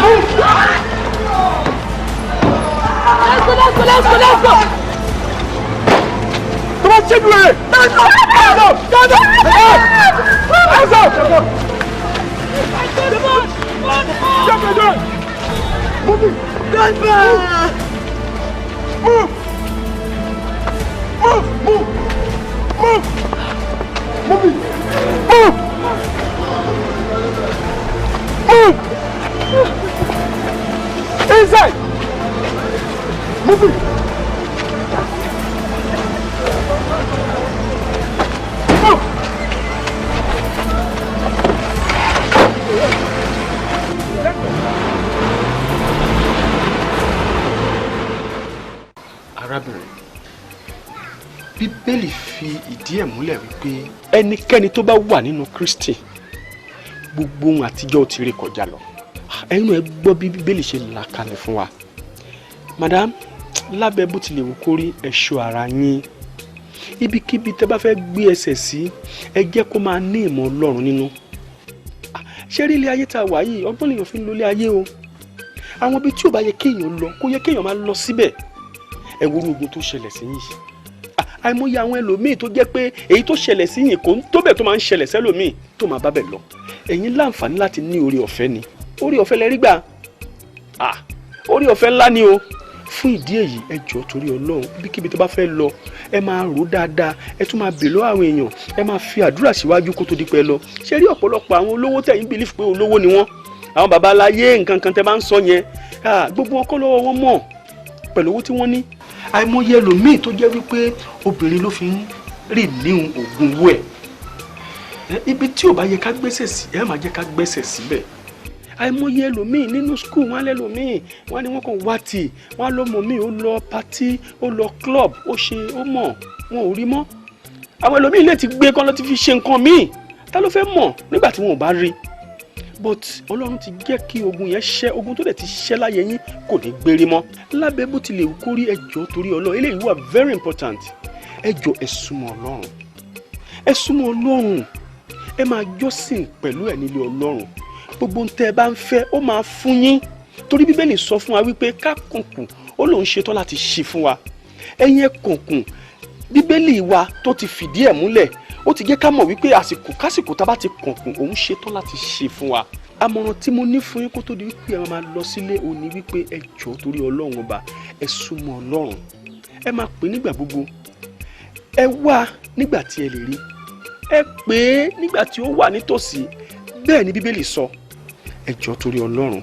Move! Let's go! Come on, check it! Stand up! Hands up! Move it! Move! Move it! Move! Inside! Move it! Arábìnrin, Bíbélì fi ìdí ẹ̀ múlẹ̀ wípé ẹnikẹ́ni tó bá wà nínú Kristi gbogbo ohun àtijọ́ ti ré kọjá lọ. Ẹ̀yin náà ẹ gbọ́ bí Bíbélì ṣe là kalẹ̀ fún wa. Madam, lábẹ́ bó tilẹ̀ wù kó rí ẹ ṣọ́ ara yín. Ibikíbi tẹ́ bá fẹ́ gbé ẹsẹ̀ sí ẹ jẹ́ kó máa ní ìmọ̀ Ọlọ́run nínú. Ṣé rí ilé ayé tá a wà yìí ọgbọ́n lèèyàn fi ń lo ilé ayé o. Àwọn ibi tí ò bá yẹ kéèyàn lọ kó yẹ kéèyàn máa lọ síbẹ̀. Ẹ wo ogun tó ṣẹlẹ̀ sí yìí. Àìmọye àwọn ẹlòmíì tó jẹ́ pé èyí tó ṣẹlẹ̀ sí yìí kò ń tó bẹ̀ tó máa ń ṣẹlẹ̀ sẹ́lòmíì tó máa bá bẹ̀ lọ. Ẹ̀yin láǹfààní láti ní oore ọ̀fẹ́ ni. Oore ọ̀fẹ́ lẹ rí gbà. Oore ọ̀fẹ́ ńlá ni o. Fún ìdí èyí ẹ jọ̀ọ́ torí Ọlọ́run bíkíbi tó bá fẹ́ lọ ẹ máa rò dáadáa ẹ tún máa bèèrè lọ́wọ́ àwọn èèyàn ẹ máa fi àdúrà síwájú kó tó di pẹ́ lọ. Ṣé rí ọ̀pọ̀lọpọ̀ àwọn olówó tẹ̀yin bìlíf pé olówó ni wọ́n àwọn baba aláyé nǹkan kan tẹ́ bá ń sọ yẹn gbogbo wọn kọ́ lọ́wọ́ wọn mọ̀ pẹ̀lú owó tí wọ́n ní. Àìmọye ẹlòmíì tó jẹ́ wípé obìnrin ló fi ń rì níhun ògùn owó ẹ̀. Ibi tí ò bá yẹ ká gbẹ́sẹ̀ sí ẹ máa jẹ́ ká gbẹ́sẹ̀ síbẹ̀. Àìmọye ẹlòmíì nínú skul wọn lẹ́lòmíì wọn ni wọn kàn wá tì wọn lọ́mọ mi ó lọ pátí ó lọ club ó ṣe ó mọ̀ wọn ò rí mọ́. Àwọn ẹlòmíì lè ti gbé kán lọ ti fi ṣe nǹkan míì ta ló fẹ́ mọ̀ nígbà tí wọn ò bá rí. But Ọlọ́run ti jẹ́ kí ogun yẹn ṣẹ́ ogun tó dẹ̀ ti ṣẹ́ láyé yín kò ní gbérí mọ́. Lábẹ́ bó tilẹ̀ wù kó rí ẹ jọ̀ọ́ torí Ọlọ́run eléyìí wà very important. Ẹ jọ̀ọ́ ẹ súnmọ́ Ọlọ́run ẹ súnmọ́ Ọlọ́run ẹ máa jọ́sìn pẹ̀lú ẹ̀ nílé Ọlọ́run gbogbo ntẹ́ bá ń fẹ́ ó máa fún yín torí Bíbélì sọ fún wa wípé ká kùnkùn ó lòun ṣetán láti ṣí fún wa ẹ̀yin ẹ kùnkùn Bíbélì wa tó ti fìdí ẹ̀ múlẹ̀ ó ti jẹ́ ká mọ̀ wípé kásìkò tá a bá ti kànkùn òun ṣetán láti ṣe fún wa. Àmọ̀ràn tí mo ní fún yín kó tó di wípé ẹ máa lọ sílé ó ní wípé ẹ jọ̀ọ́ torí Ọlọ́run ọba ẹ súnmọ́ Ọlọ́run, ẹ máa pè nígbà gbogbo, ẹ wá nígbà tí ẹ lè rí, ẹ pè é nígbà tí ó wà nítòsí. Bẹ́ẹ̀ ni Bíbélì sọ. Ẹ jọ̀ọ́ torí Ọlọ́run,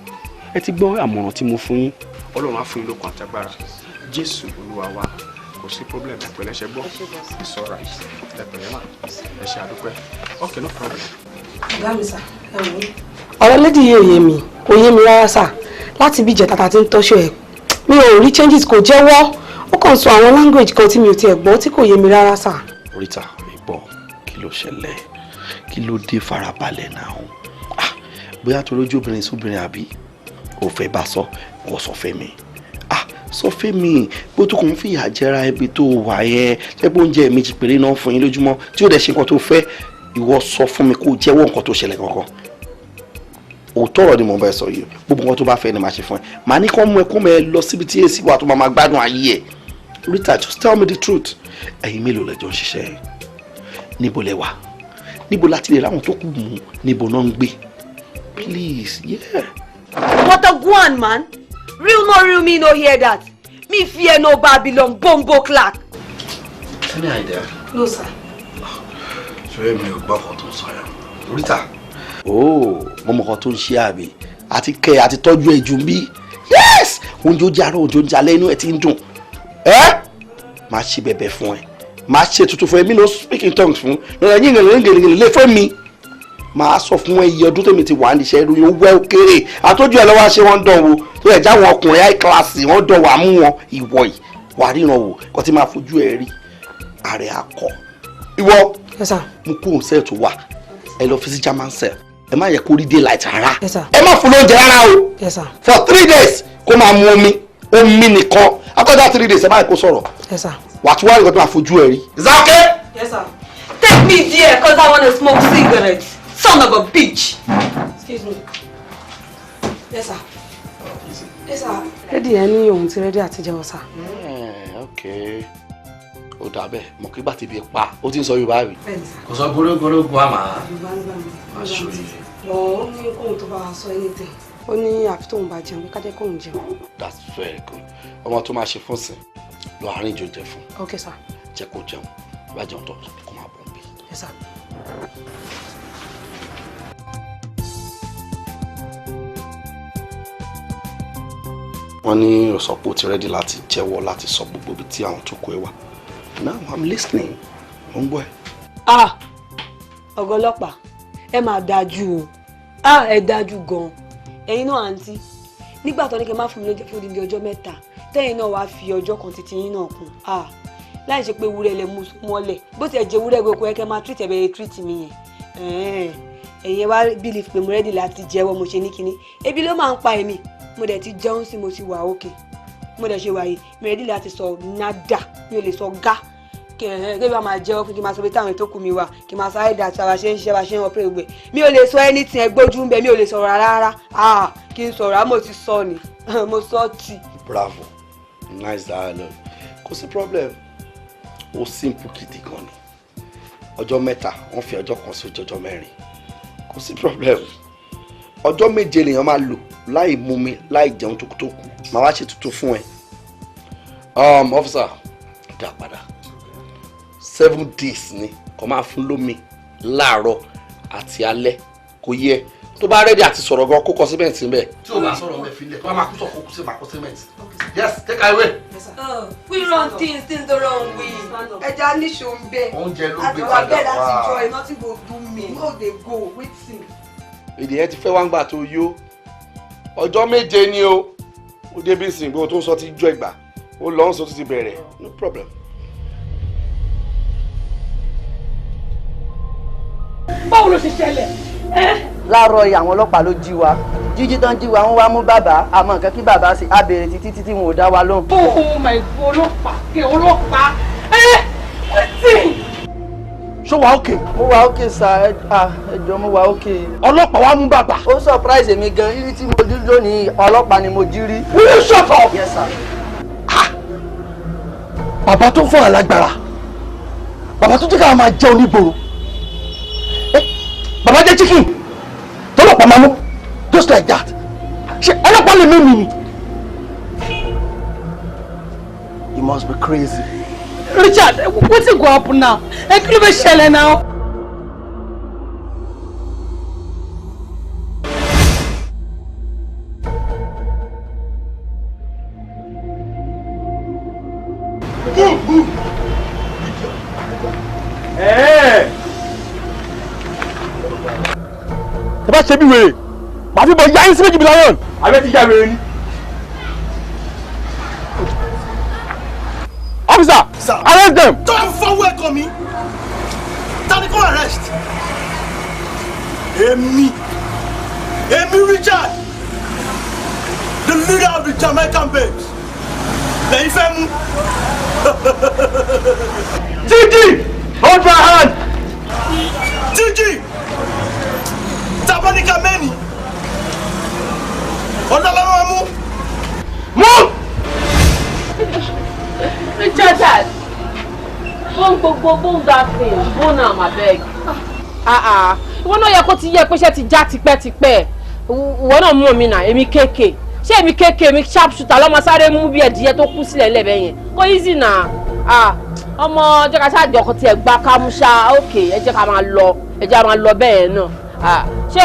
ẹ ti gbọ́ àmọ̀ràn tí mo fún yín. Ọlọ́run á fún yín lókun àtagbára. Jésù Olúwa wa, kò sí problem. Ẹ pẹ̀lẹ́ ṣe gbọ́. It's all right. Ẹ pẹ̀lẹ́ mà. Ẹ ṣe àdúpẹ́. Okay, no problem. Ọ̀gá mi sà, ẹ wò ó. Ọ̀rọ̀ lédi yìí ò yé mi, kò yé mi rárá sà. Láti bí ìjẹta tá ti ń tọ́ṣọ ẹ̀, mi ò rí changes, kò jẹ́wọ́. Ó kàn sọ àwọn language kan tí mi ò tiẹ̀ gbọ́ tí kò yé mi rárá sà. Rita, ìbọ̀ kí ló ṣẹlẹ̀? Kí ló dé farabalẹ̀ náà? Bóyá tó lójú obìnrin sóbìnrin àbí ò fẹ́ bá sọ, kò sọ fẹ́ mi. Sọ fẹ́ mi bó tó kàn ń fìyà jẹra ibi tó wà yẹn, jẹ́ pé oúnjẹ méjì péré náà fún yín lójúmọ́ tí ó dẹ̀ ṣe nǹkan tó fẹ́, ìwọ sọ fún mi kó jẹ́wọ́ nǹkan tó ṣẹlẹ̀ kankan. Òótọ́ ọ̀rọ̀ ni mo bá sọ yìí, gbogbo nǹkan tó bá fẹ́ ni màá ṣe fún ẹ. Màá ní kó mú ẹ kó mẹ lọ síbi tí èsì wà tó máa gbádùn ayé ẹ. Rita, just tell me the truth. Ẹ̀yin mélòó lẹ́jọ́ ń ṣiṣẹ́? Níbo lẹ wà? Níbo láti lè ráwọn tó kù mú? Níbo náà ń gbé? Please, yeah. What a guan, man. Real no real me no hear that. Me fear no Babylon bombo clack. Any idea? No, sir. Ṣé mi ò gbọ́ ọkọ̀ tó ń sọ yẹn? Rita. Oh, mo mọ̀ ọkọ̀ tó ń ṣe àbí. Àti kẹ́ àti tọ́jú ẹ̀ jù bí. Yes! Oúnjẹ ó jẹ́ àárọ̀, oúnjẹ ó jẹ́ alẹ́, inú ẹ̀ ti ń dùn. Máa ṣe bẹ̀bẹ̀ fún ẹ. Máa ṣe tuntun fún ẹ. Mi ló speak in tongues fún. Lọ́dọ̀ yín gèlè lè fún mi. Máa sọ fún ẹ iye ọdún tèmi ti wà ní iṣẹ́ irú yóò wẹ́ òkèrè. Àtọ́jú ẹ lọ́wọ́ ṣé wọ́n dán wo. Tó yẹ jáwọn ọkùnrin high class wọ́n dán wà mú wọn. Ìwọ yìí wà ríran wò. Kọ́ tí máa fojú ẹ rí. Ààrẹ akọ. Ìwọ. Yes sir. Mo kó òun sẹ́ẹ̀ tó wà. Ẹ lọ fi sí German cell. Ẹ má yẹ kó rí daylight rárá. Yes sir. Ẹ má fún lóúnjẹ rárá o. Yes sir. For 3 days kó máa mu omi nìkan. After that 3 days ẹ má yẹ kó sọ̀rọ̀. Yes sir. Wà á tún wá nǹkan tó máa fojú ẹ rí. Is that okay? Yes, sir. Take me there, cause I want to smoke cigarettes. Son of a bitch. Excuse me. Yes, sir. Yes, sir. Ready ẹni ohun ti ready àti jẹun sir. Okay. Ó dà bẹ́ẹ̀, mo kí bá ti bí pa. Ó ti ń sọ Yorùbá rí. Kò sọ gorogogo àmà. Yorùbá ń gbà mí. Ó ní kóhun tó bá sọ anything. Ó ní àfi tóun bá jẹun pé ká jẹ́ kóun jẹun. That's very good. Ọmọ tó máa ṣe fún sìn lọ àárín ìjọ jẹ fún. Okay sir. Jẹ́ kó jẹun. Bá jẹun tó kó máa bọ̀ bí. Yes sir. Wọ́n ní ọ̀sọ̀pọ̀ ti rẹ́dí láti jẹ́wọ́ láti sọ gbogbo ibi tí àwọn tó kó ẹ wà. Now I'm listening. Mo ń gbọ́ ẹ. Ọ̀gá ọlọ́pàá, ẹ máa dájú o. Ẹ dájú gan-an. Ẹ̀yin náà àǹtí. Nígbà tó ní kí ẹ má fún mi lóúnjẹ fún odindi ọjọ́ mẹ́ta. Tẹ́yìn náà wá fi ọjọ́ kan títí yín náà kún. Láì ṣe pé ewúrẹ́ lẹ mú mọ́lẹ̀. Bó ti ẹ̀ jẹ́ ewúrẹ́ gbogbo ẹ kẹ́ máa treat ẹ̀ bẹ́ẹ̀ treat mi yẹn. Ẹ̀yin wá believe pé mo ready láti jẹ́wọ́ mo ṣe ní kinní. Ebi ló máa ń pa èmi. Mo dẹ̀ ti jẹun sí mo ti wà okay. Mo dẹ̀ ṣe wáyé. Mi ready láti sọ nada. Mi ò lè sọ ga. Kí bá máa jẹ́wọ́ fún kí n máa sọ pé táwọn ètò kù mi wà. Kí n máa sáré dà tí a bá ṣe ń ṣiṣẹ́ bá ṣe ń ọpẹ́ gbẹ. Mi ò lè sọ anything ẹgbójú ń bẹ. Mi ò lè sọ̀rọ̀ rárá. Kí n sọ̀rọ̀ mo ti sọ ni. Mo sọ ti. Bravo. Nice dialogue. Kò sí problem. Ó simple gidi gan ni. Ọjọ́ mẹ́ta wọ́n fi ọjọ́ kan sí ọjọ́ mẹ́rin. Kò sí problem. Ọjọ́ méje lèèyàn máa lò láì mú mi láì jẹun tó kù. Màá wá ṣe tuntun fún ẹ. Officer, dá padà. 7 days ni kó máa fún lómi láàárọ̀ àti alẹ́ kò yẹ. Tó bá rẹ́dí àti sọ̀rọ̀ gan kó kọ símẹ́ǹtì ń bẹ̀. Tí o bá sọ̀rọ̀ mẹ́ filẹ̀, tó bá máa kú sọ̀kò kú sí máa kọ símẹ́ǹtì. Yes, take away. We run things the wrong way. Ẹja níṣó ń bẹ. Oúnjẹ ló gbé àtàwọn abẹ́ láti jọ ẹ̀ nothing go do me. No dey go wetin. Èdè yẹn ti fẹ́ wá ń gbà tó yó. Ọjọ́ méje ni o. Ó débi ìsìn gbogbo tó ń sọ ti jọ ìgbà. Ó lọ ń sọ tó ti bẹ̀rẹ̀. No problem. Báwo ló ṣe ṣẹlẹ̀? Láàárọ̀ yìí àwọn ọlọ́pàá ló jí wa. Jíjí tán jí wa, wọ́n wá mú bàbá. Àmọ́ nǹkan kí bàbá ṣe á béèrè títí wọn ò dá wa lóhùn. Oh my God, ọlọ́pàá. Wetin? Ṣó wà okay? Mo wà okay sir. Ẹjọ́ mo wà okay. Ọlọ́pàá wá mú bàbá. Ó surprise mi gan. Irí tí mo jí lónìí ọlọ́pàá ni mo jí rí. Will you shut up? Yes sir. Bàbá tó fún alágbára. Bàbá tó jẹ́ ká máa jẹ́ onígboro. bàbá jẹ́ chicken tọ́lọ́pàá máa mú just like that ṣe ọlọ́pàá lè mímì ni. You must be crazy. Richard, wetin go happen now? Kí ló fẹ́ ṣẹlẹ̀ now? Ẹ bá ṣe bí wèrè màá fi bọ̀ yá yín sí méjì bí lion. Abẹ́ ti já wèrè ni. Officer, arrest them. Don't fọwọ́ ẹ̀kọ́ mi. Ta ni kò arrest? Èmi Richard, the leader of the Jamaican babes. Lẹ́yìn fẹ́ mú. Gigi, hold my hand. Gigi, tabanika mẹ́ni. Ọ̀dọ́lọ́wọ́ mú. Move. Richard, bone that thing, bone am abeg. Ìwọ náà yẹ kó ti yẹ pé ṣe ti já tipẹ́tipẹ́. Ìwọ náà mú mi náà, èmi kéèké. Ṣé èmi kéèké mi sharp shooter lọ́mọ sáré mú bí ẹ̀dìyẹ tó kú sílẹ̀ lẹ́bẹ̀ẹ́ yẹn? Kó easy náà. Ọmọ jẹ́ ká ṣáàjọ ọkọ̀ tiẹ̀ gbá kámúṣá, okay, ẹ jẹ́ ká máa lọ, ẹ jẹ́ ká máa lọ bẹ́ẹ̀ náà. Ṣé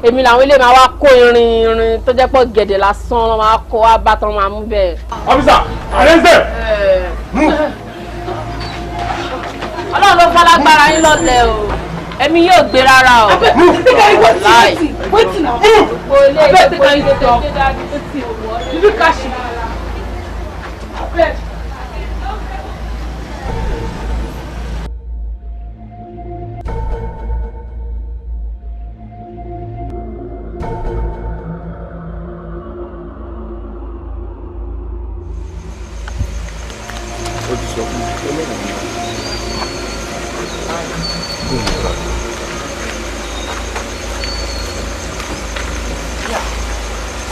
èmi làwọn ilé máa wá kó irin tó jẹ́ pọ̀ gẹ̀dẹ̀ lásán lọ́ máa kó wá bá tán máa mú bẹ́ẹ̀. Officer, arrest them. Ọlọ́run ló falágbára yín lọ́lẹ̀ o. Ẹ̀mí yóò gbé rárá o. Láì. Gbogbo ilé ìgbésẹ̀ yìí tó ṣe dájú tó ti wọ̀ ọ́. Ibi káṣí.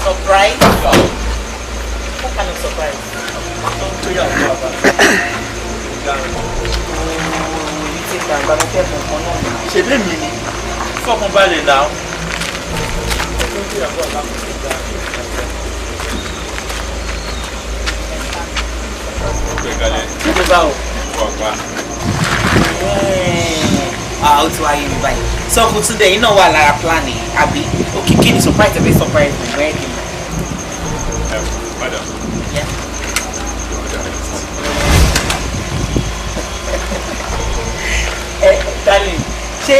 Surprise? What kind of surprise? Ṣebí mi ni fọkànbalẹ̀ náà. Ṣé báwo? Ó ti wáyé mi báyìí. Sọ fún Túndé yìí náà wà lára plan yìí, àbí? Okay, kí ni surprise ẹ̀fẹ̀ surprise mi? Where can Madam. Yeah. Darling, ṣé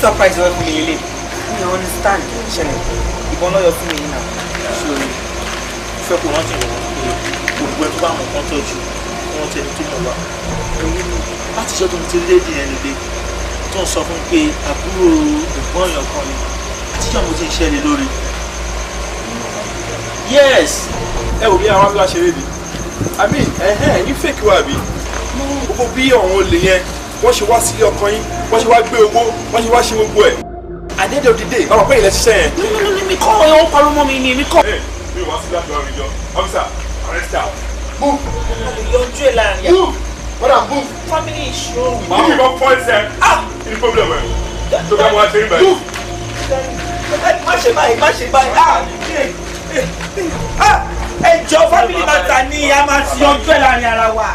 surprise wọ́n fún mi lélẹ̀? Mi ò understand kí ló ṣẹlẹ̀. Ìbọn lọ́yọ̀ fún mi yìí náà. Sori, fẹ́ kó rántí ìwọ̀n pé gbogbo ẹ̀ tó bá mọ̀ kán tọ́jú wọn tẹni tó mọ̀ wá. Láti ṣọ́ tó ń ti lédi yẹn nílé tó ń sọ fún pé àbúrò ẹ̀gbọ́n èèyàn kan ni àtijọ́ mo ti ń ṣẹlẹ̀ lórí. Yes! Ẹ wò bí àwọn abúlé ṣeré ni. I mean, ní fake wa bí. Gbogbo bí àwọn olè yẹn wọ́n ṣe wá sílé ọkọ yín, wọ́n ṣe wá gbé owó, wọ́n ṣe wá ṣe gbogbo ẹ̀. At the end of the day, ọ̀rọ̀ pé ilẹ̀ ṣiṣẹ́ yẹn. No, mi kọ́ ẹ̀ wọ́n parọ́ mọ́ mi ni, mi kọ́. Mi ò wá sí láti ọrìn jọ. Officer, arrest her. Move. Yọjú ẹ̀ láàrin yà. Move. Madam, move. Family issue. Màá fi ìbọn fọ́ ẹsẹ̀. Kí ni problem ẹ̀? Tó bá wá ṣe ń bẹ̀rẹ̀. Move. Má ṣe báyìí. Ẹ jọ family matter ni a máa ti yọjú ẹ̀ láàrin ara wa.